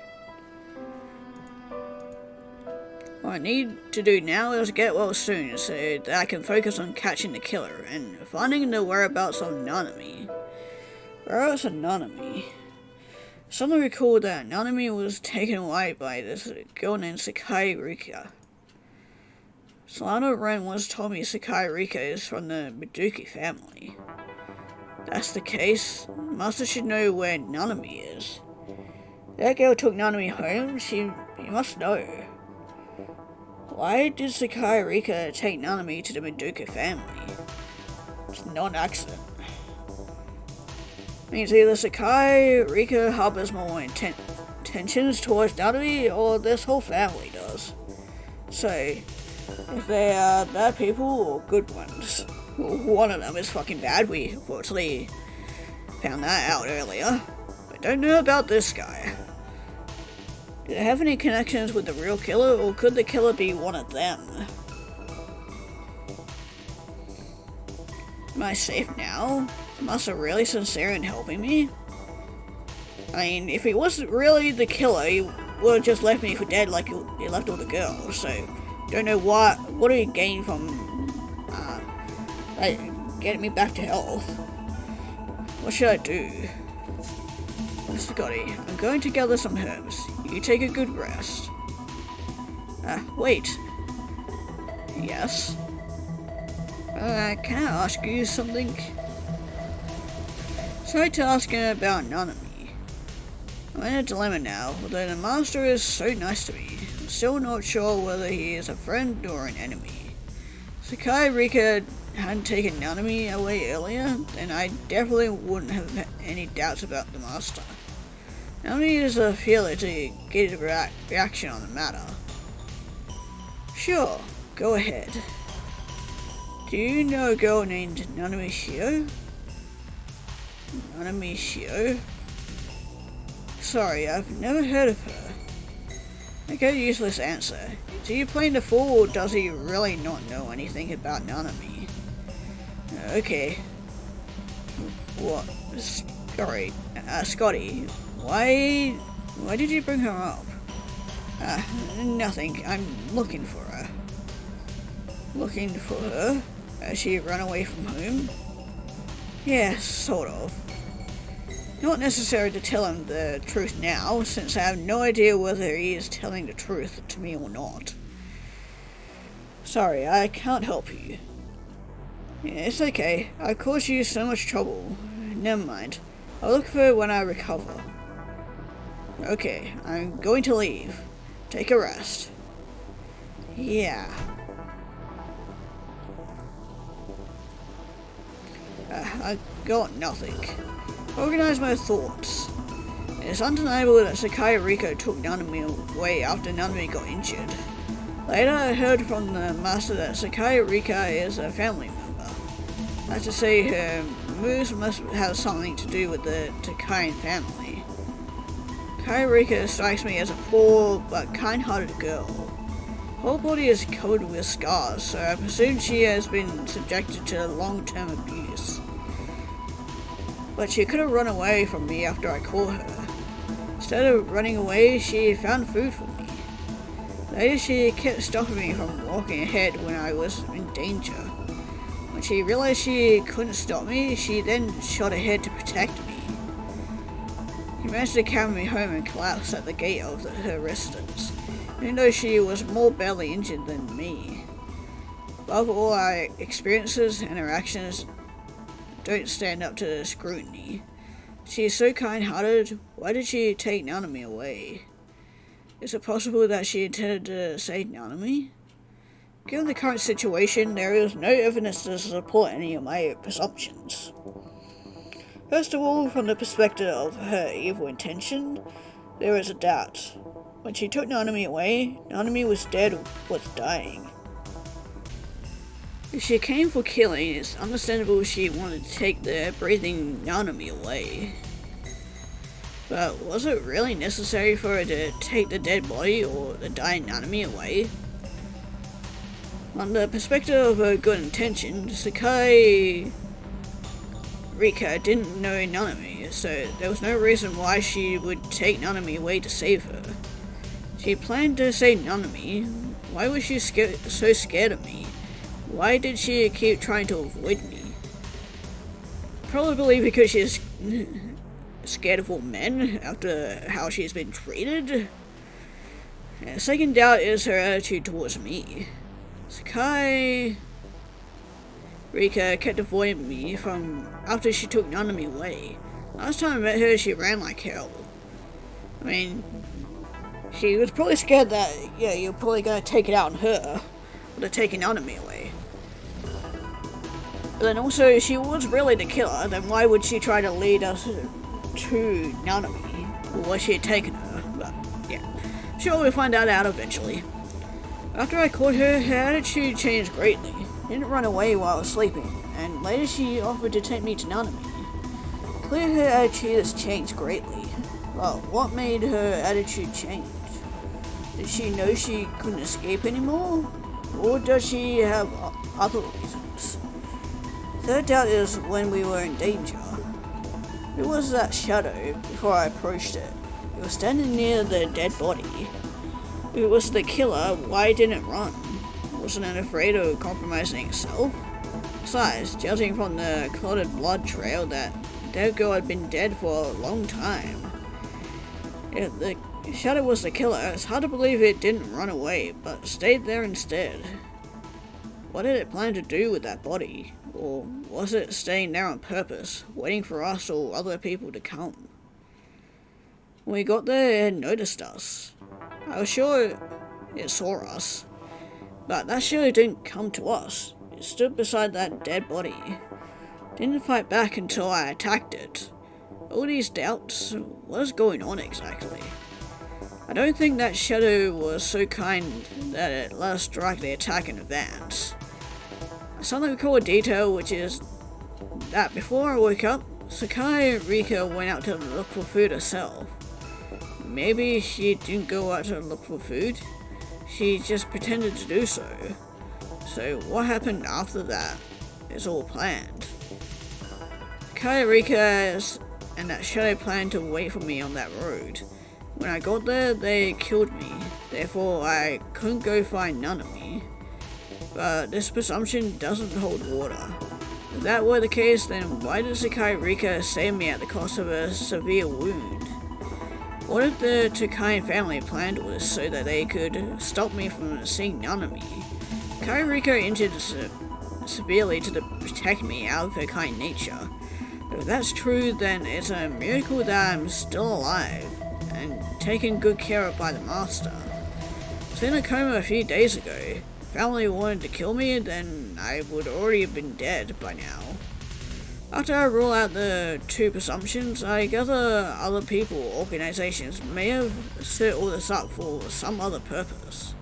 What I need to do now is get well soon so that I can focus on catching the killer and finding the whereabouts of Nanami. Whereabouts of Nanami? Suddenly recalled that Nanami was taken away by this girl named Sakai Rika. Solano Ren once told me Sakai Rika is from the Miduki family. That's the case, Master should know where Nanami is. That girl took Nanami home, you must know. Why did Sakai Rika take Nanami to the Miduki family? It's not an accident. Means either Sakai Rika harbors more intentions towards Nanami, or this whole family does. So, if they are bad people or good ones, one of them is fucking bad. We unfortunately found that out earlier. I don't know about this guy. Did it have any connections with the real killer, or could the killer be one of them? Am I safe now? Am Master really sincere in helping me? I mean, if he wasn't really the killer, he would have just left me for dead like he left all the girls, so don't know what do you gain from getting me back to health? What should I do? Scotty, I'm going to gather some herbs. You take a good rest. Wait. Yes? Can I ask you something? Sorry to ask about Nanami. I'm in a dilemma now. Although the master is so nice to me, I'm still not sure whether he is a friend or an enemy. Sakai Rika hadn't taken Nanami away earlier, then I definitely wouldn't have any doubts about the master. Nanami is a feeler to get a reaction on the matter. Sure, go ahead. Do you know a girl named Nanami Shio? Nanami Shio? Sorry, I've never heard of her. I get a useless answer. Do you play the fool, or does he really not know anything about Nanami? Okay. What? Sorry, Scotty. Why did you bring her up? Nothing. I'm looking for her. Looking for her? Has she run away from home? Yeah, sort of. Not necessary to tell him the truth now, since I have no idea whether he is telling the truth to me or not. Sorry, I can't help you. Yeah, it's okay. I caused you so much trouble. Never mind. I'll look for her when I recover. Okay, I'm going to leave. Take a rest. Yeah. I got nothing. Organize my thoughts. It is undeniable that Sakai Riko took Nanami away after Nanami got injured. Later I heard from the master that Sakai Rika is a family member. That's to say, her moves must have something to do with the Tokine family. Sakai Rika strikes me as a poor but kind-hearted girl. Her whole body is covered with scars, so I presume she has been subjected to long-term abuse. But she could have run away from me after I caught her. Instead of running away, she found food for me. Later she kept stopping me from walking ahead when I was in danger. When she realized she couldn't stop me, she then shot ahead to protect me. She managed to carry me home and collapsed at the gate of her residence, even though she was more badly injured than me. Above all, our experiences and her actions don't stand up to scrutiny. She is so kind-hearted. Why did she take Nanami away? Is it possible that she intended to save Nanami? Given the current situation, there is no evidence to support any of my presumptions. First of all, from the perspective of her evil intention, there is a doubt. When she took Nanami away, Nanami was dead or dying. If she came for killing, it's understandable she wanted to take the breathing Nanami away. But was it really necessary for her to take the dead body or the dying Nanami away? On the perspective of her good intention, Sakai Rika didn't know Nanami, so there was no reason why she would take Nanami away to save her. She planned to save Nanami. Why was she so scared of me? Why did she keep trying to avoid me? Probably because she's scared of all men after how she's been treated. The second doubt is her attitude towards me. Sakai Rika kept avoiding me from after she took Nanami away. Last time I met her, she ran like hell. I mean, she was probably scared that, yeah, you're probably gonna take it out on her, or to take Nanami away. But then also, she was really the killer, then why would she try to lead us to Nanami? Or was she taken her? But, yeah. Sure, we'll find that out eventually. After I caught her, her attitude changed greatly. She didn't run away while I was sleeping, and later she offered to take me to Nanami. Clearly her attitude has changed greatly. Well, what made her attitude change? Did she know she couldn't escape anymore? Or does she have other reasons? Third doubt is when we were in danger. Who was that shadow before I approached it? It was standing near the dead body. If it was the killer, why didn't it run? Wasn't it afraid of compromising itself? Besides, judging from the clotted blood trail, that dead girl had been dead for a long time. If the shadow was the killer, it's hard to believe it didn't run away, but stayed there instead. What did it plan to do with that body? Or was it staying there on purpose, waiting for us or other people to come? When we got there, it noticed us. I was sure it saw us, but that shadow didn't come to us. It stood beside that dead body. Didn't fight back until I attacked it. All these doubts, what is going on exactly? I don't think that shadow was so kind that it let us directly attack in advance. I suddenly recall a detail, which is that before I woke up, Sakai Rika went out to look for food herself. Maybe she didn't go out to look for food, she just pretended to do so. So what happened after that is all planned. Sakai Rika and that shadow planned to wait for me on that road. When I got there, they killed me, therefore I couldn't go find LunA. But this presumption doesn't hold water. If that were the case, then why did Sakai Rika save me at the cost of a severe wound? What if the Tokine family planned all this so that they could stop me from seeing LunA? Sakai Rika injured severely to protect me out of her kind nature. If that's true, then it's a miracle that I'm still alive and taken good care of by the master. I was in a coma a few days ago. If family wanted to kill me, then I would already have been dead by now. After I rule out the two presumptions, I gather other people or organizations may have set all this up for some other purpose.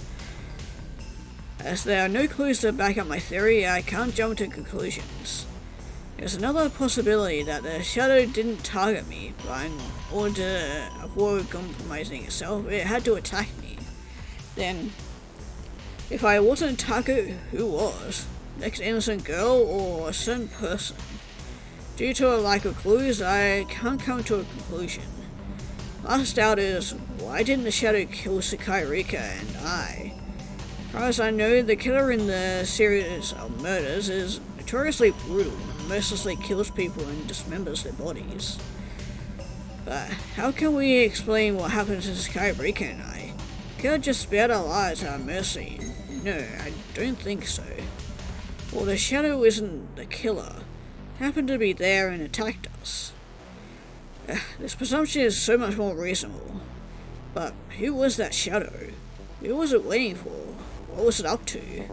As there are no clues to back up my theory, I can't jump to conclusions. There's another possibility that the shadow didn't target me, but in order to avoid compromising itself, it had to attack me. Then, if I wasn't a target, who was? Next innocent girl or a certain person? Due to a lack of clues, I can't come to a conclusion. Last doubt is, why didn't the shadow kill Sakai Rika and I? As far as I know, the killer in the series of murders is notoriously brutal and mercilessly kills people and dismembers their bodies. But how can we explain what happened to Sakai Rika and I? The killer just spared our lives at our mercy. No, I don't think so. Well, the shadow isn't the killer. It happened to be there and attacked us. This presumption is so much more reasonable. But who was that shadow? Who was it waiting for? What was it up to?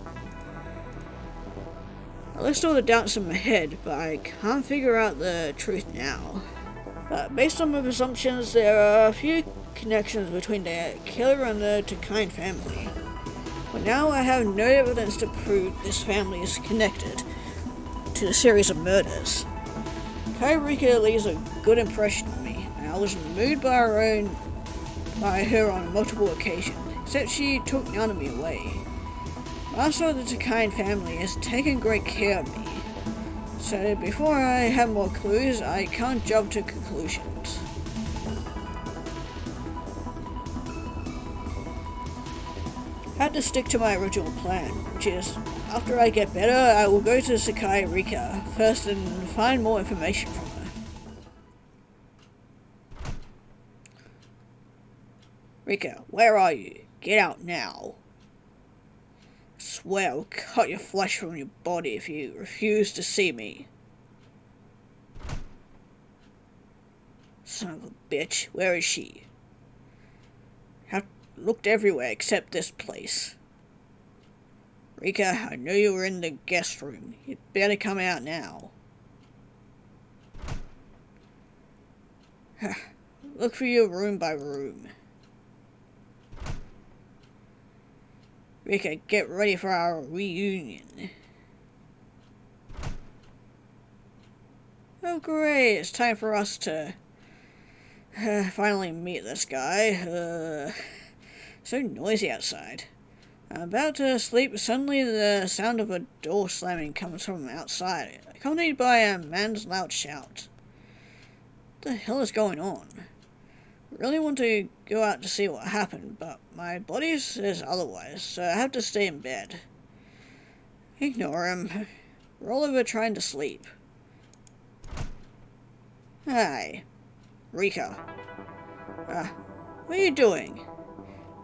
I list all the doubts in my head, but I can't figure out the truth now. But based on my presumptions, there are a few connections between the killer and the Tokine family. But now I have no evidence to prove this family is connected to the series of murders. Sakai Rika leaves a good impression on me, and I was moved by her on multiple occasions, except she took none of me away. Also, the Tokine family has taken great care of me, so before I have more clues, I can't jump to conclusions. I had to stick to my original plan, which is, after I get better, I will go to Sakai Rika first and find more information from her. Rika, where are you? Get out now. I swear I will cut your flesh from your body if you refuse to see me. Son of a bitch, where is she? I've looked everywhere except this place. Rika, I know you were in the guest room. You'd better come out now. Look for you room by room. Rika, get ready for our reunion. Oh great, it's time for us to finally meet this guy. So noisy outside. I'm about to sleep, suddenly the sound of a door slamming comes from outside, accompanied by a man's loud shout. What the hell is going on? I really want to go out to see what happened, but my body says otherwise, so I have to stay in bed. Ignore him. Roll over trying to sleep. Hi. Rika. What are you doing?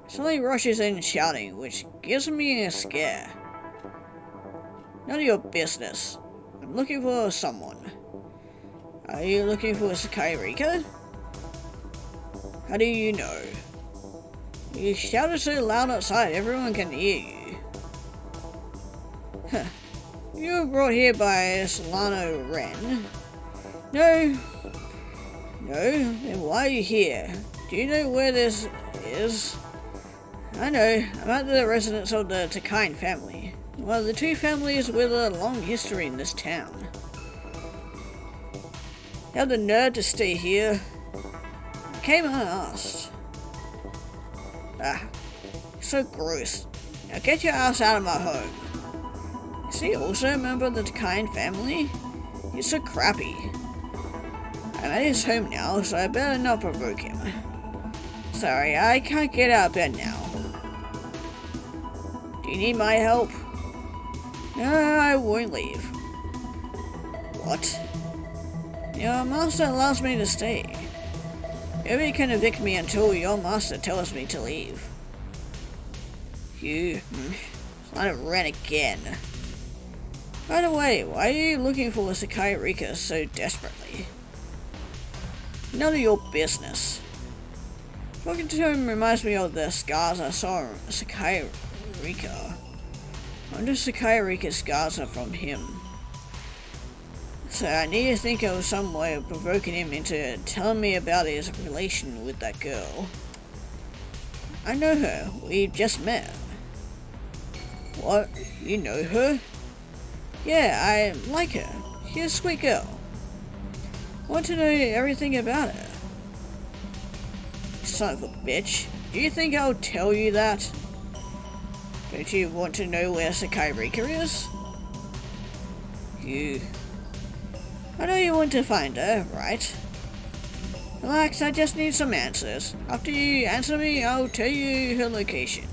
Suddenly rushes in shouting, which gives me a scare. None of your business. I'm looking for someone. Are you looking for Sakai Rika? How do you know? You shouted so loud outside everyone can hear you. Huh. You were brought here by LunA Ren? No. No? Then why are you here? Do you know where this is? I know. I'm at the residence of the Tokine family. One of the two families with a long history in this town. You have the nerve to stay here? I came unasked. Ah, so gross. Now get your ass out of my home. Is he also a member of the Tokine family? He's so crappy. I'm at his home now, so I better not provoke him. Sorry, I can't get out of bed now. Do you need my help? No, I won't leave. What? Your master allows me to stay. Nobody can evict me until your master tells me to leave. You... Let it run again. By the way, why are you looking for Sakai Rika so desperately? None of your business. Talking to him reminds me of the scars I saw on Sakai Rika. I wonder if Sakai Rika's scars are from him. So I need to think of some way of provoking him into telling me about his relation with that girl. I know her. We just met. What? You know her? Yeah, I like her. She's a sweet girl. I want to know everything about her. Son of a bitch. Do you think I'll tell you that? Don't you want to know where Sakai Rika is? I know you want to find her, right? Relax, I just need some answers. After you answer me, I'll tell you her location.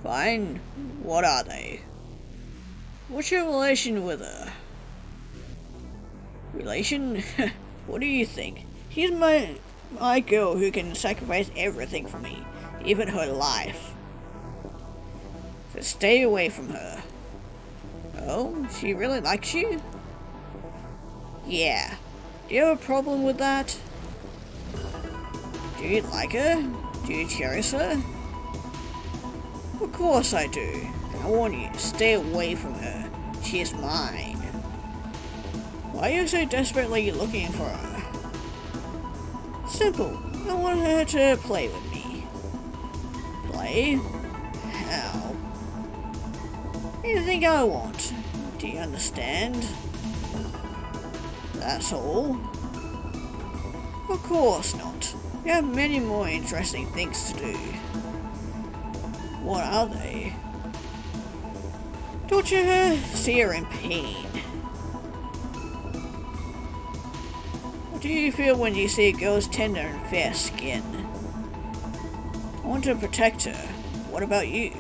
Fine. What are they? What's your relation with her? Relation? What do you think? She's my girl who can sacrifice everything for me, even her life. So stay away from her. Oh, she really likes you? Yeah. Do you have a problem with that? Do you like her? Do you cherish her? Of course I do. I warn you, stay away from her. She is mine. Why are you so desperately looking for her? Simple. I want her to play with me. Play? How? Anything I want. Do you understand? That's all? Of course not. You have many more interesting things to do. What are they? Torture her, see her in pain. What do you feel when you see a girl's tender and fair skin? I want to protect her. What about you?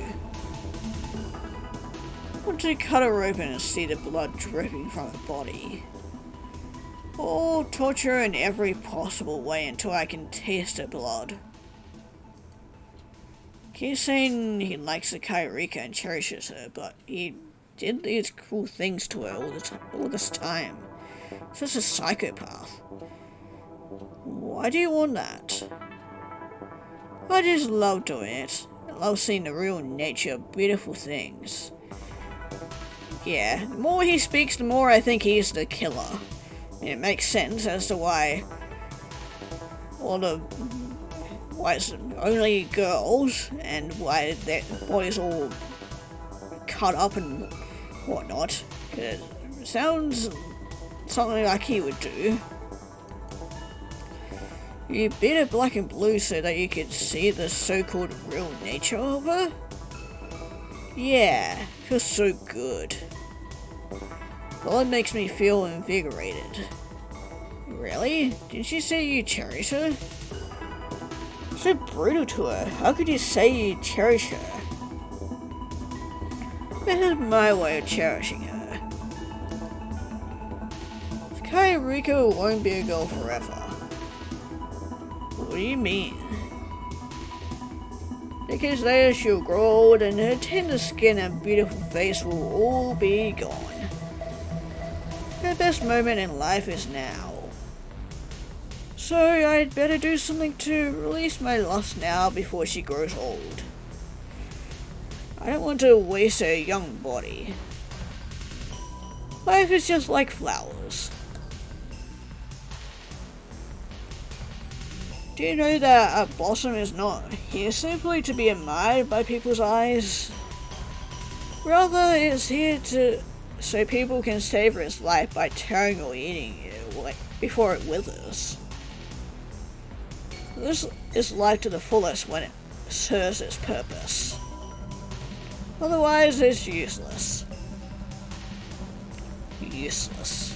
I want to cut her open and see the blood dripping from her body. Or torture her in every possible way until I can taste her blood. He's saying he likes Sakai Rika and cherishes her, but he did these cruel things to her all this time. Such a psychopath. Why do you want that? I just love doing it. I love seeing the real nature of beautiful things. Yeah, the more he speaks, the more I think he's the killer. And it makes sense as to why it's only girls and why their bodies all cut up and whatnot. Cause it sounds something like he would do. You beat her black and blue so that you could see the so-called real nature of her? Yeah, feels so good. Blood makes me feel invigorated. Really? Didn't you say you cherish her? So brutal to her. How could you say you cherish her? This is my way of cherishing her. Sakai Rika won't be a girl forever. What do you mean? Decades later, she'll grow old and her tender skin and beautiful face will all be gone. Her best moment in life is now. So I'd better do something to release my lust now before she grows old. I don't want to waste her young body. Life is just like flowers. Do you know that a blossom is not here simply to be admired by people's eyes? Rather, it's here so people can savor its life by tearing or eating it before it withers. This is life to the fullest when it serves its purpose. Otherwise, it's useless. Useless.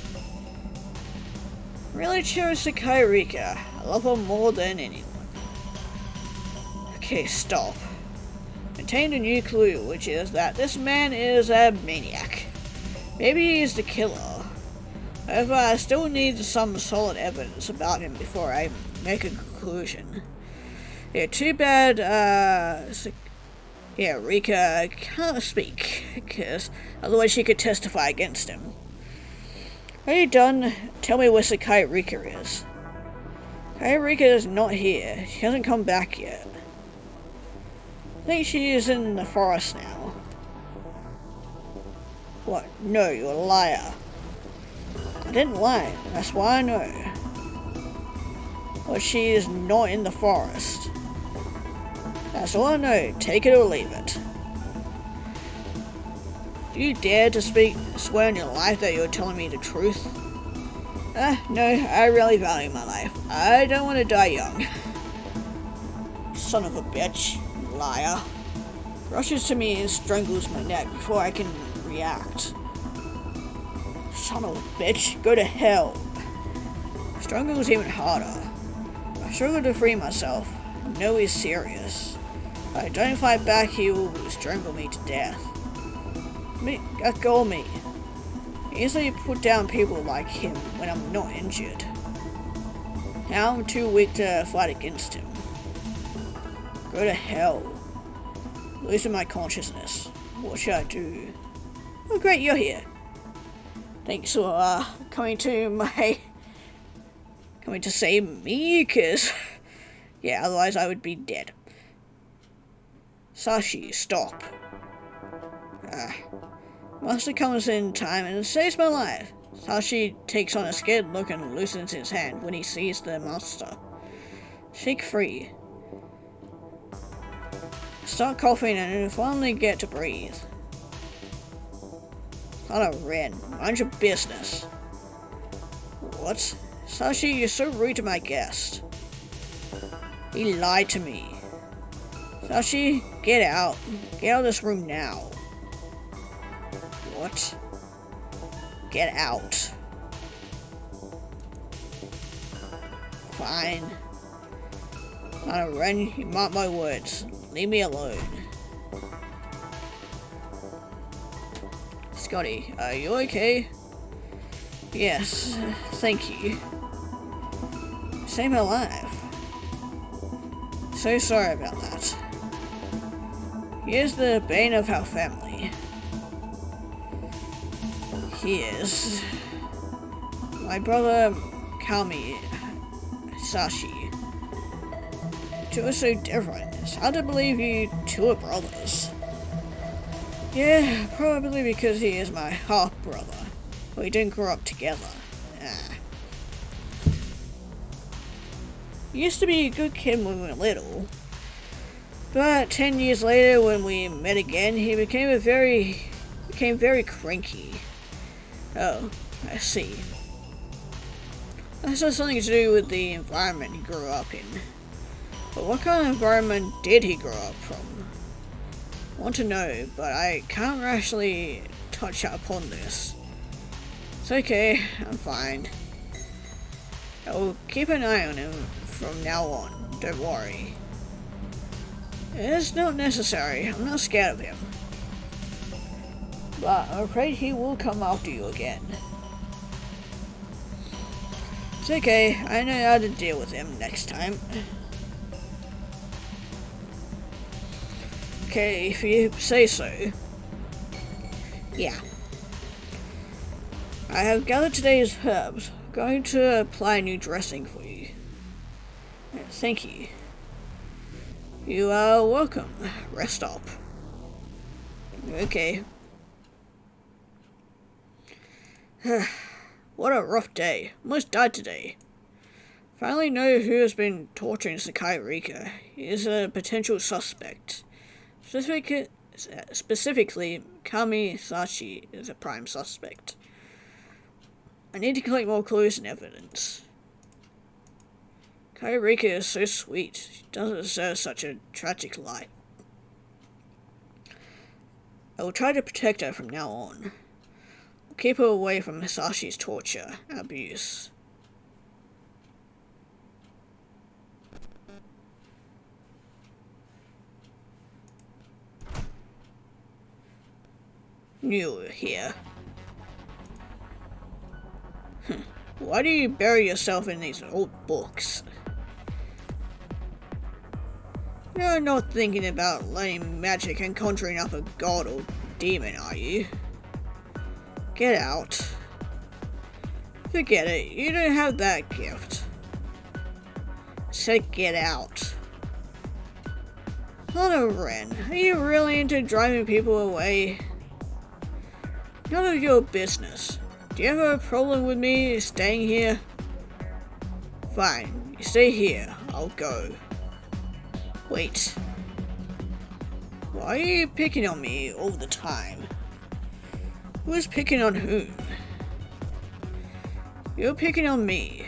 Really cherish Sakai Rika. I love her more than anyone. Okay, stop. Obtained a new clue, which is that this man is a maniac. Maybe he's the killer. However, I still need some solid evidence about him before I make a conclusion. Yeah, too bad, Rika can't speak, because otherwise she could testify against him. Are you done? Tell me where Sakai Rika is. Sakai Rika is not here. She hasn't come back yet. I think she is in the forest now. What? No, you're a liar. I didn't lie. That's why I know. Well, she is not in the forest. That's all I know. Take it or leave it. Do you dare to swear on your life that you're telling me the truth? No, I really value my life. I don't want to die young. Son of a bitch, liar. Rushes to me and strangles my neck before I can react. Son of a bitch, go to hell. Strangles even harder. I struggle to free myself. I know he's serious. If I don't fight back, he will strangle me to death. Let go of me. I easily put down people like him when I'm not injured. Now I'm too weak to fight against him. Go to hell. Losing my consciousness. What should I do? Oh great, you're here. Thanks for coming to save me, cause yeah, otherwise I would be dead. Sashi, stop. Master comes in time and saves my life. Sashi takes on a scared look and loosens his hand when he sees the master. Shake free. Start coughing and finally get to breathe. Not a Ren, mind your business. What? Sashi, you're so rude to my guest. He lied to me. Sashi, get out. Get out of this room now. What? Get out. Fine. Not a Ren, you mark my words. Leave me alone. Scotty, are you okay? Yes, thank you. Saved my life. So sorry about that. He is the bane of our family. He is. My brother, Kami, Sashi. Two are so different. It's hard to believe you two are brothers. Yeah, probably because he is my half-brother. We didn't grow up together. He used to be a good kid when we were little. But 10 years later, when we met again, he became very cranky. Oh, I see. That has something to do with the environment he grew up in. But what kind of environment did he grow up from? I want to know, but I can't actually touch upon this. It's okay, I'm fine. I will keep an eye on him from now on, don't worry. It's not necessary, I'm not scared of him. But I'm afraid he will come after you again. It's okay, I know how to deal with him next time. Okay, if you say so. Yeah. I have gathered today's herbs. I'm going to apply a new dressing for you. Thank you. You are welcome. Rest up. Okay. What a rough day. Almost died today. Finally know who has been torturing Sakai Rika. He is a potential suspect. Specifically, Kami Sachi is a prime suspect. I need to collect more clues and evidence. Kairika is so sweet. She doesn't deserve such a tragic life. I will try to protect her from now on. I'll keep her away from Hisashi's torture and abuse. Knew you were here. Why do you bury yourself in these old books? You're not thinking about learning magic and conjuring up a god or demon, are you? Get out. Forget it, you don't have that gift. I said get out. Lana Ren, are you really into driving people away? None of your business. Do you have a problem with me staying here? Fine, you stay here, I'll go. Wait. Why are you picking on me all the time? Who's picking on whom? You're picking on me.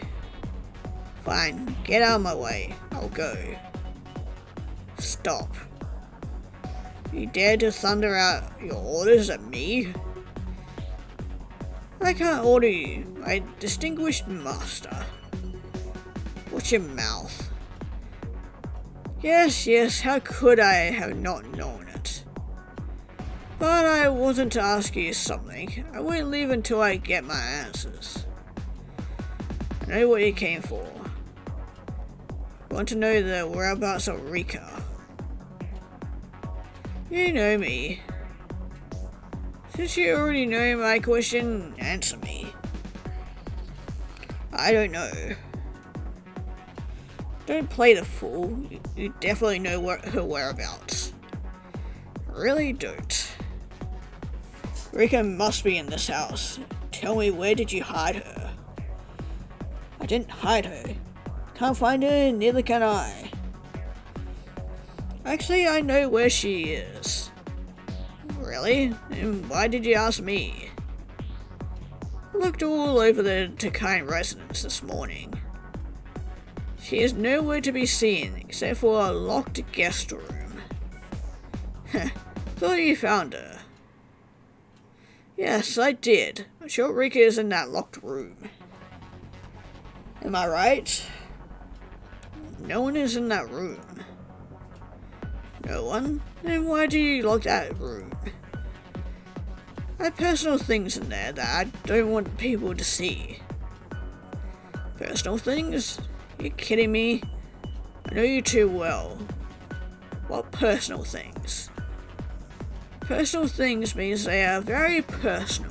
Fine, get out of my way, I'll go. Stop. You dare to thunder out your orders at me? I can't order you, my distinguished master. Watch your mouth. Yes, how could I have not known it? But I wasn't to ask you something. I won't leave until I get my answers. I know what you came for. You want to know the whereabouts of Rika. You know me. Since you already know my question, answer me. I don't know. Don't play the fool. You definitely know her whereabouts. Really don't. Rika must be in this house. Tell me, where did you hide her? I didn't hide her. Can't find her, neither can I. Actually, I know where she is. Really? And why did you ask me? I looked all over the Tokine residence this morning. She is nowhere to be seen except for a locked guest room. Thought you found her. Yes, I did. I'm sure Rika is in that locked room. Am I right? No one is in that room. No one? Then why do you lock that room? I have personal things in there that I don't want people to see. Personal things? You're kidding me? I know you too well. What personal things? Personal things means they are very personal.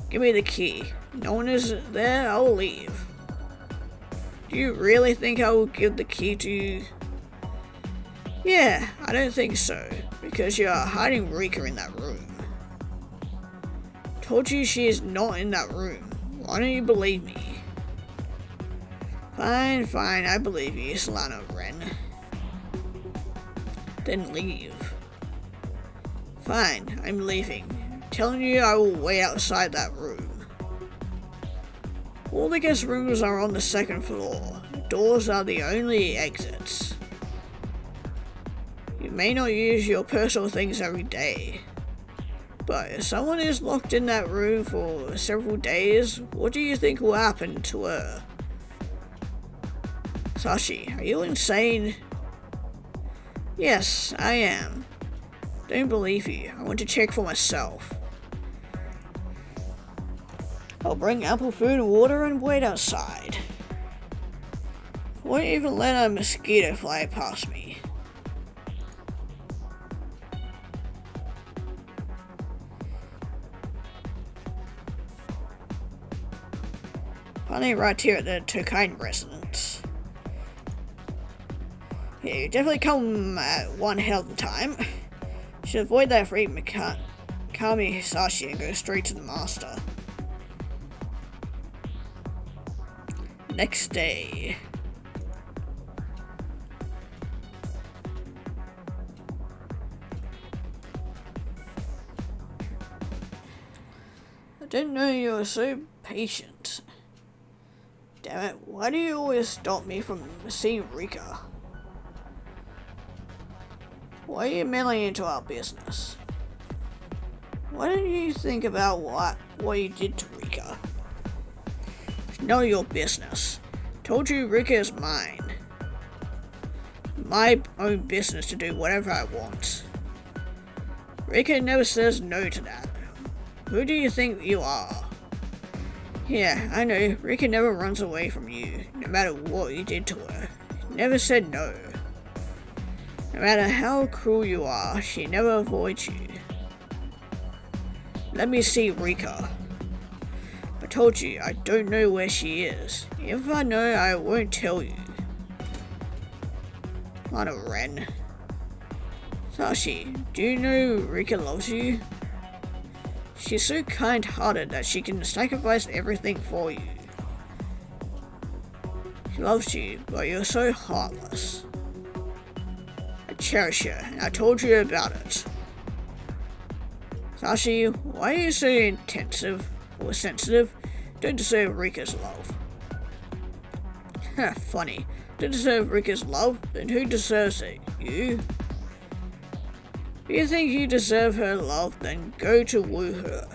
Give me the key. No one is there, I'll leave. Do you really think I will give the key to you? Yeah, I don't think so, because you are hiding Rika in that room. Told you she is not in that room. Why don't you believe me? Fine, I believe you, Lana Ren. Then leave. Fine, I'm leaving. Telling you I will wait outside that room. All the guest rooms are on the second floor. Doors are the only exits. You may not use your personal things every day, but if someone is locked in that room for several days, what do you think will happen to her? Sashi, are you insane? Yes, I am. Don't believe you. I want to check for myself. I'll bring ample food and water and wait outside. Won't even let a mosquito fly past me. Finally right here at the Tokine residence. Yeah, you definitely come at one hell of a time. Should avoid that freak Kami Hisashi and go straight to the master. Next day. I didn't know you were so patient. Damn it, why do you always stop me from seeing Rika? Why are you meddling into our business? Why don't you think about what you did to Rika? It's none of your business. Told you Rika is mine. My own business to do whatever I want. Rika never says no to that. Who do you think you are? Yeah, I know, Rika never runs away from you, no matter what you did to her. Never said no. No matter how cruel you are, she never avoids you. Let me see Rika. I told you, I don't know where she is. If I know, I won't tell you. Not a Ren. Sashi, do you know Rika loves you? She's so kind-hearted that she can sacrifice everything for you. She loves you, but you're so heartless. I cherish her, and I told you about it. Sashi, why are you so intensive or sensitive? Don't deserve Rika's love. Funny. Don't deserve Rika's love? Then who deserves it? You? If you think you deserve her love, then go to woo her.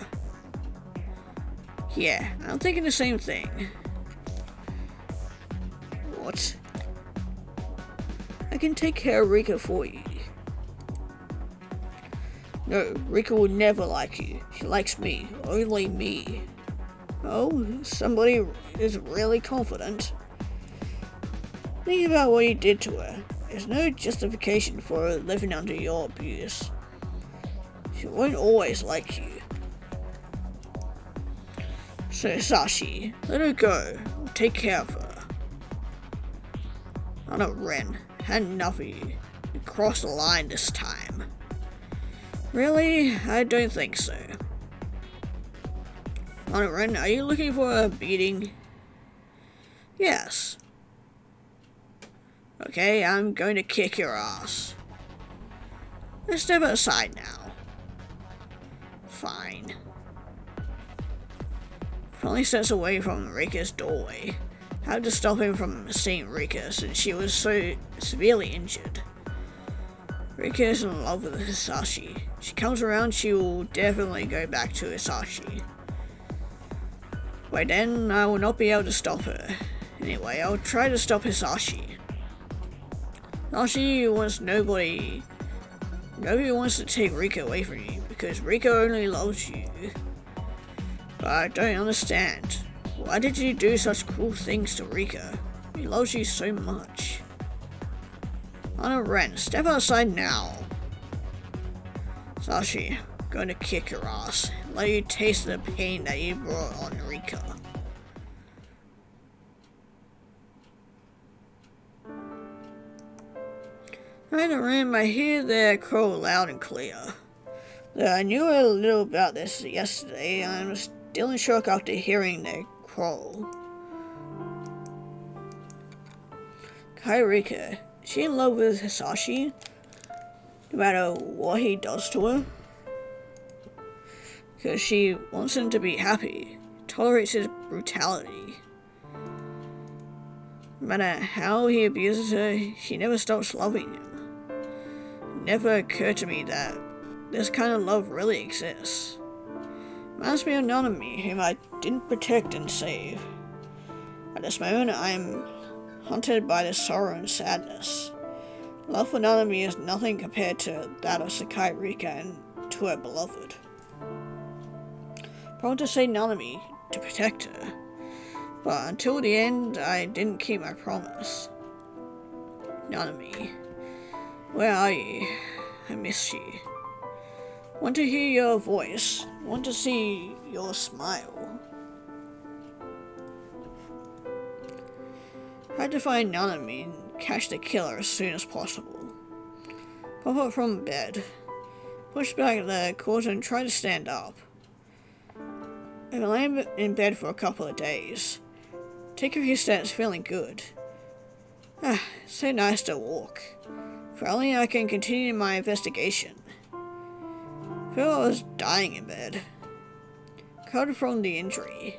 Yeah, I'm thinking the same thing. What? I can take care of Rika for you. No, Rika will never like you. She likes me. Only me. Oh, somebody is really confident. Think about what you did to her. There's no justification for her living under your abuse. She won't always like you. So Sashi, let her go. I'll take care of her. I'm not Ren. Had enough of you. You crossed the line this time. Really? I don't think so. Ren, are you looking for a beating? Yes. Okay, I'm going to kick your ass. Let's step aside now. Fine. Finally steps away from Rika's doorway. How to stop him from seeing Rika since she was so severely injured. Rika is in love with Hisashi. She comes around, she will definitely go back to Hisashi. By then, I will not be able to stop her. Anyway, I'll try to stop Hisashi. Hisashi wants nobody wants to take Rika away from you because Rika only loves you. But I don't understand. Why did you do such cruel things to Rika? He loves you so much. Anna Ren, step outside now. Sashi, I'm going to kick your ass and let you taste the pain that you brought on Rika. Right around, I hear their crow loud and clear. Though I knew a little about this yesterday, I'm still in shock after hearing their crow. Rika, is she in love with Hisashi? No matter what he does to her? Because she wants him to be happy, tolerates his brutality. No matter how he abuses her, she never stops loving him. It never occurred to me that this kind of love really exists. Reminds me of Nanami, whom I didn't protect and save. At this moment, I am haunted by this sorrow and sadness. Love for Nanami is nothing compared to that of Sakai Rika and to her beloved. Proud to say Nanami, to protect her. But until the end, I didn't keep my promise. Nanami, where are you? I miss you. Want to hear your voice. Want to see your smile. I had to find Nanami and catch the killer as soon as possible. Pop up from bed. Push back the curtain and try to stand up. I've been laying in bed for a couple of days. Take a few steps, feeling good. So nice to walk. If only I can continue my investigation. I feel I was dying in bed. Recovered from the injury.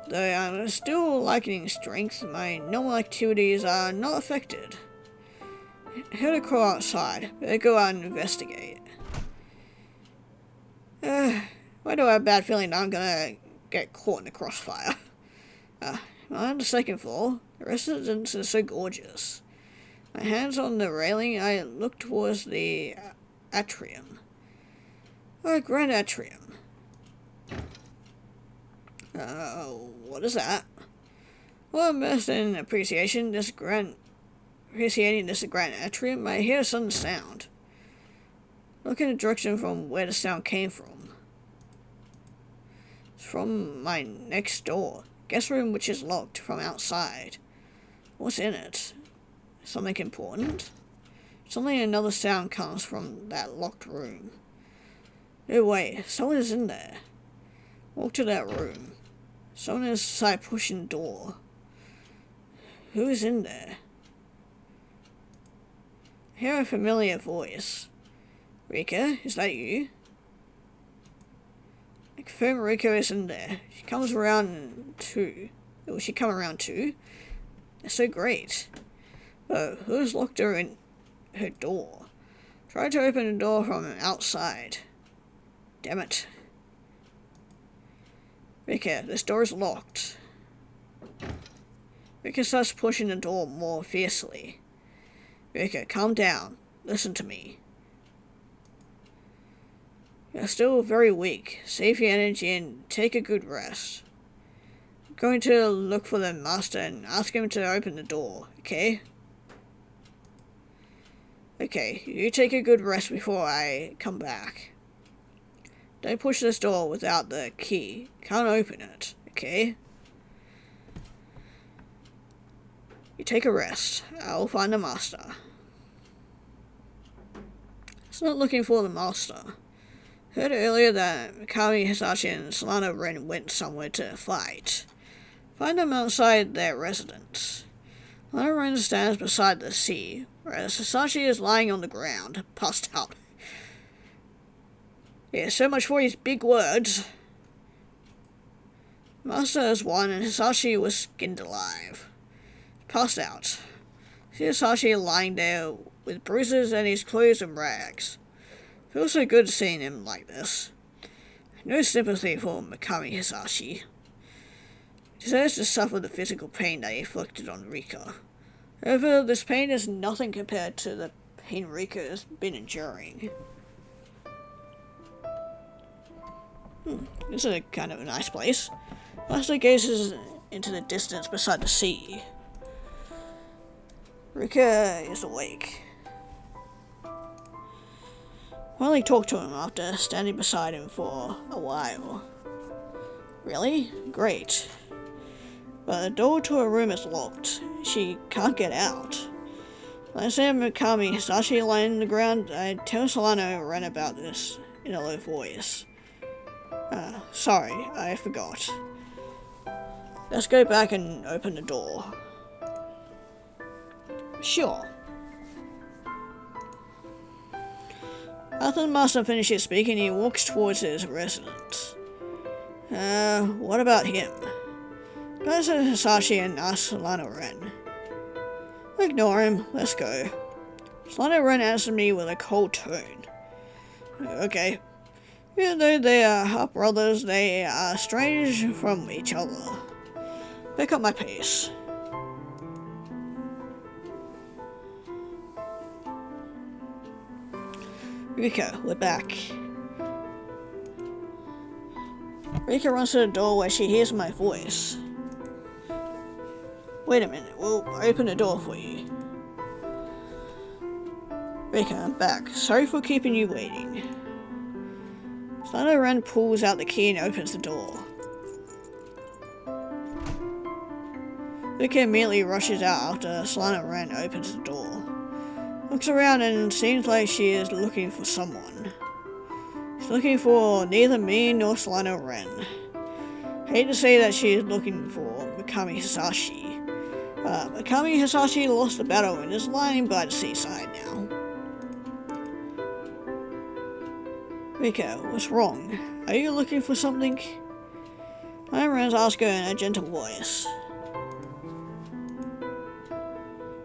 Though I'm still lacking strength, my normal activities are not affected. I heard a call outside. Better go out and investigate. Why do I have a bad feeling that I'm gonna get caught in the crossfire? I'm on the second floor. The residence is so gorgeous. My hands on the railing, I look towards the atrium. Oh, grand atrium. What is that? Well, immersed in appreciating this grand atrium, I hear a sudden sound. Look in the direction from where the sound came from. It's from my next door. Guest room, which is locked from outside. What's in it? Something important? Suddenly another sound comes from that locked room. No way, someone is in there. Walk to that room. Someone is inside pushing the door. Who is in there? I hear a familiar voice. Rika, is that you? I confirm Rika is in there. She comes around too. Will she come around too? That's so great. Oh, who's locked her in her door? Try to open the door from outside. Damn it. Rika, this door is locked. Rika starts pushing the door more fiercely. Rika, calm down. Listen to me. You're still very weak. Save your energy and take a good rest. I'm going to look for the master and ask him to open the door, okay? Okay, you take a good rest before I come back. Don't push this door without the key. Can't open it, okay? You take a rest. I'll find the master. It's not looking for the master. Heard earlier that Mikami Hisashi and Solano Ren went somewhere to fight. Find them outside their residence. Solano Ren stands beside the sea, whereas Hisashi is lying on the ground, passed out. Yeah, so much for his big words. Master has won and Hisashi was skinned alive. Passed out. See Hisashi lying there with bruises and his clothes and rags. Feels so good seeing him like this. No sympathy for Mikami Hisashi. He deserves to suffer the physical pain that he inflicted on Rika. However, this pain is nothing compared to the pain Rika has been enduring. This is a kind of a nice place. Master gazes into the distance beside the sea. Rika is awake. Finally talked to him after standing beside him for a while. Really? Great. But the door to her room is locked. She can't get out. When I see Mikami Hisashi lying on the ground, I tell Solano Ren about this in a low voice. Sorry, I forgot. Let's go back and open the door. Sure. After the master finishes speaking, he walks towards his residence. What about him? Goes to Hisashi and asks Solano Ren. Ignore him, let's go. Solano Ren answered me with a cold tone. Okay. Even though they are half brothers, they are strange from each other. Pick up my pace. Rika, we're back. Rika runs to the door where she hears my voice. Wait a minute, we'll open the door for you. Rika, I'm back. Sorry for keeping you waiting. Solana Ren pulls out the key and opens the door. Rika immediately rushes out after Solana Ren opens the door. Looks around and seems like she is looking for someone. She's looking for neither me nor Solana Ren. Hate to say that she is looking for Mikami Hisashi. Mikami Hisashi lost the battle and is lying by the seaside now. Rika, what's wrong? Are you looking for something? Solana Ren asks her in a gentle voice.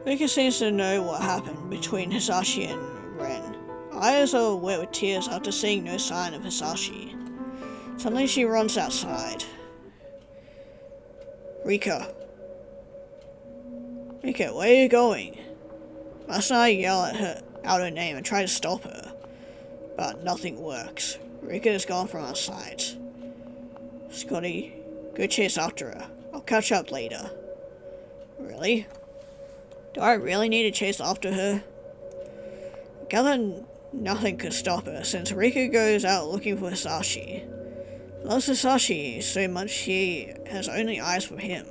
Rika seems to know what happened between Hisashi and Ren. Eyes are wet with tears after seeing no sign of Hisashi. Suddenly she runs outside. Rika, where are you going? Master and I yell at her out her name and try to stop her, but nothing works. Rika is gone from our sight. Scotty, go chase after her. I'll catch up later. Really? Do I really need to chase after her? I gather nothing could stop her since Rika goes out looking for Hisashi. Loves Hisashi so much she has only eyes for him.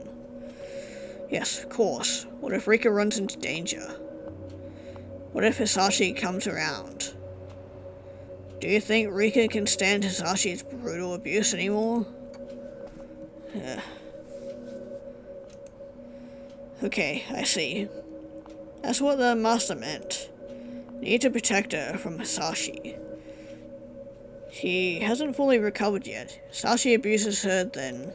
Yes, of course. What if Rika runs into danger? What if Hisashi comes around? Do you think Rika can stand Hisashi's brutal abuse anymore? Okay, I see. That's what the master meant. Need to protect her from Hisashi. She hasn't fully recovered yet. Hisashi abuses her then.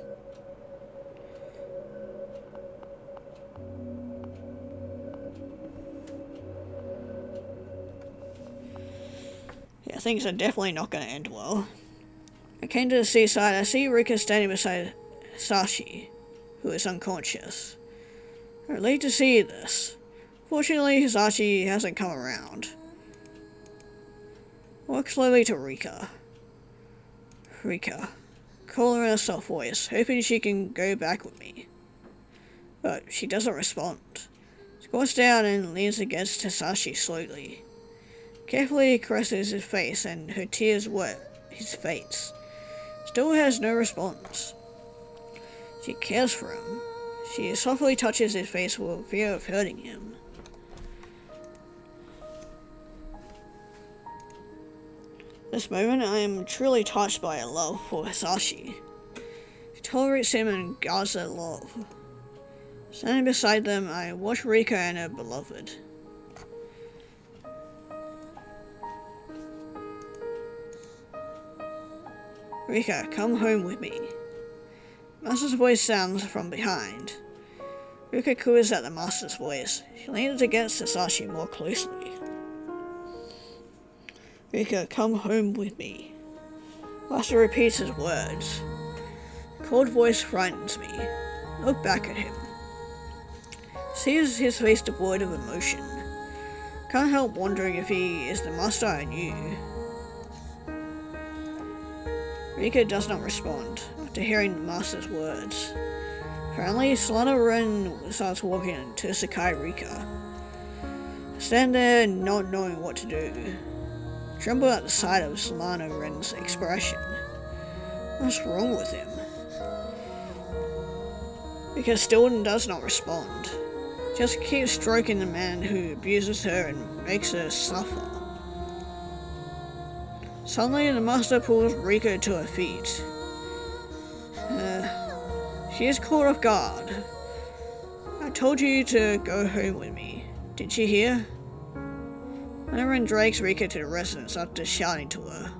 Yeah, things are definitely not going to end well. I came to the seaside. I see Rika standing beside Hisashi, who is unconscious. I'm relieved to see this. Fortunately, Hisashi hasn't come around. Walk slowly to Rika. Rika. Call her in a soft voice, hoping she can go back with me. But she doesn't respond. She squats down and leans against Hisashi slowly. Carefully caresses his face and her tears wet his face. Still has no response. She cares for him. She softly touches his face with fear of hurting him. This moment I am truly touched by her love for Hisashi. She tolerates him and guards that love. Standing beside them, I watch Rika and her beloved. Rika, come home with me. Master's voice sounds from behind. Rika coos at the master's voice. She leans against Hisashi more closely. Rika, come home with me. Master repeats his words. The cold voice frightens me. I look back at him. Sees his face devoid of emotion. Can't help wondering if he is the master I knew. Rika does not respond after hearing the master's words. Apparently, Solana Ren starts walking to Sakai Rika. I stand there not knowing what to do. Tremble at the sight of Solana Ren's expression. What's wrong with him? Because Stilton does not respond. Just keeps stroking the man who abuses her and makes her suffer. Suddenly, the master pulls Rika to her feet. She is caught off guard. I told you to go home with me. Did she hear? Ren drags Rika to the residence after shouting to her.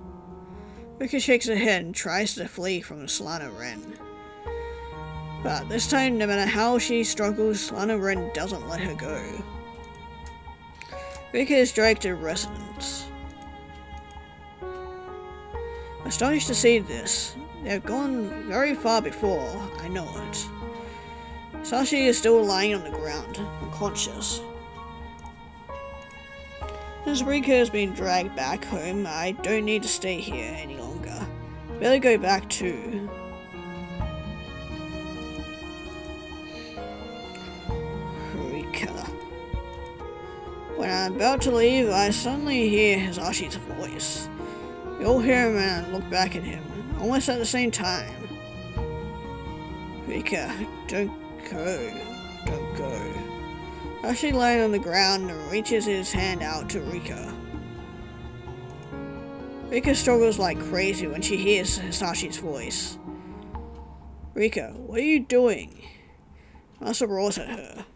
Rika shakes her head and tries to flee from Solana Ren. But this time, no matter how she struggles, Solana Ren doesn't let her go. Rika is dragged to the residence. I'm astonished to see this. They have gone very far before I know it. Sashi is still lying on the ground, unconscious. Since Rika has been dragged back home, I don't need to stay here any longer. Better go back too. Rika. When I'm about to leave, I suddenly hear Hisashi's voice. We all hear him and look back at him, almost at the same time. Rika, don't go. Don't go. Hisashi lays on the ground and reaches his hand out to Rika. Rika struggles like crazy when she hears Hisashi's voice. Rika, what are you doing? Masa roars at her.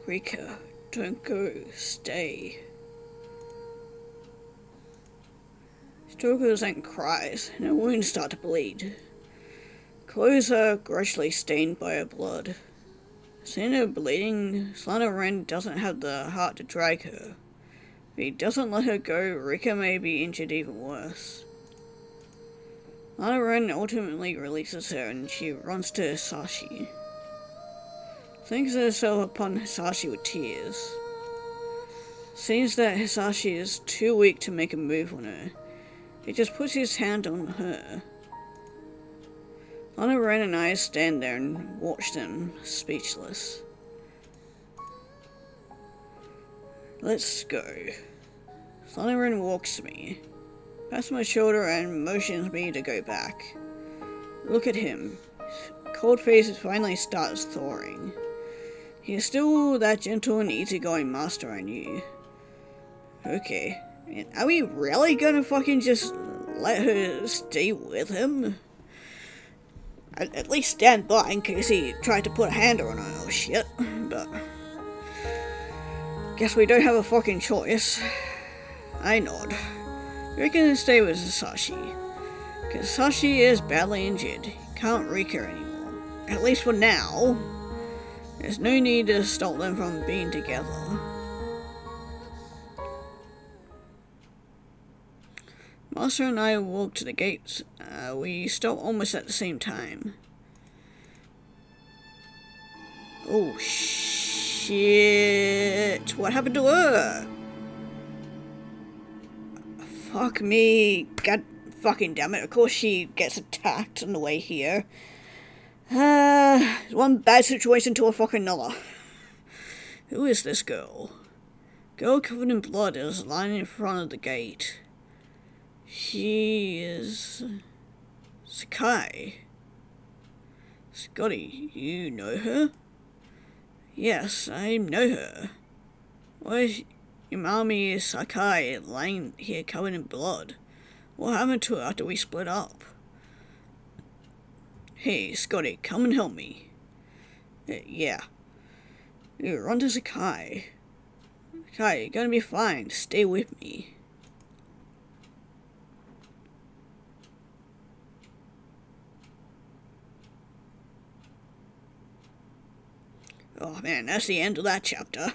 Rika, don't go. Stay. She struggles and cries, and her wounds start to bleed. Clothes are grossly stained by her blood. Seeing her bleeding, LunA doesn't have the heart to drag her. If he doesn't let her go, Rika may be injured even worse. LunA ultimately releases her and she runs to Hisashi. Flings herself upon Hisashi with tears. Seems that Hisashi is too weak to make a move on her. He just puts his hand on her. LunA and I stand there and watch them, speechless. Let's go. LunA walks to me, pats my shoulder and motions me to go back. Look at him. His cold face finally starts thawing. He is still that gentle and easygoing master I knew. Okay, are we really gonna fucking just let her stay with him? At least stand by in case he tried to put a hand on her or shit, but guess we don't have a fucking choice. I nod. We can stay with Hisashi, because Hisashi is badly injured. He can't reach her anymore, at least for now. There's no need to stop them from being together. Master and I walk to the gates. We stop almost at the same time. Oh shit! What happened to her? Fuck me. God fucking damn it. Of course she gets attacked on the way here. One bad situation to a fucking another. Who is this girl? Girl covered in blood is lying in front of the gate. She is Sakai. Scotty, you know her? Yes, I know her. Why is Yamami Sakai lying here covered in blood? What happened to her after we split up? Hey, Scotty, come and help me. Yeah. You run to Sakai. Sakai, you're gonna be fine. Stay with me. Oh man, that's the end of that chapter.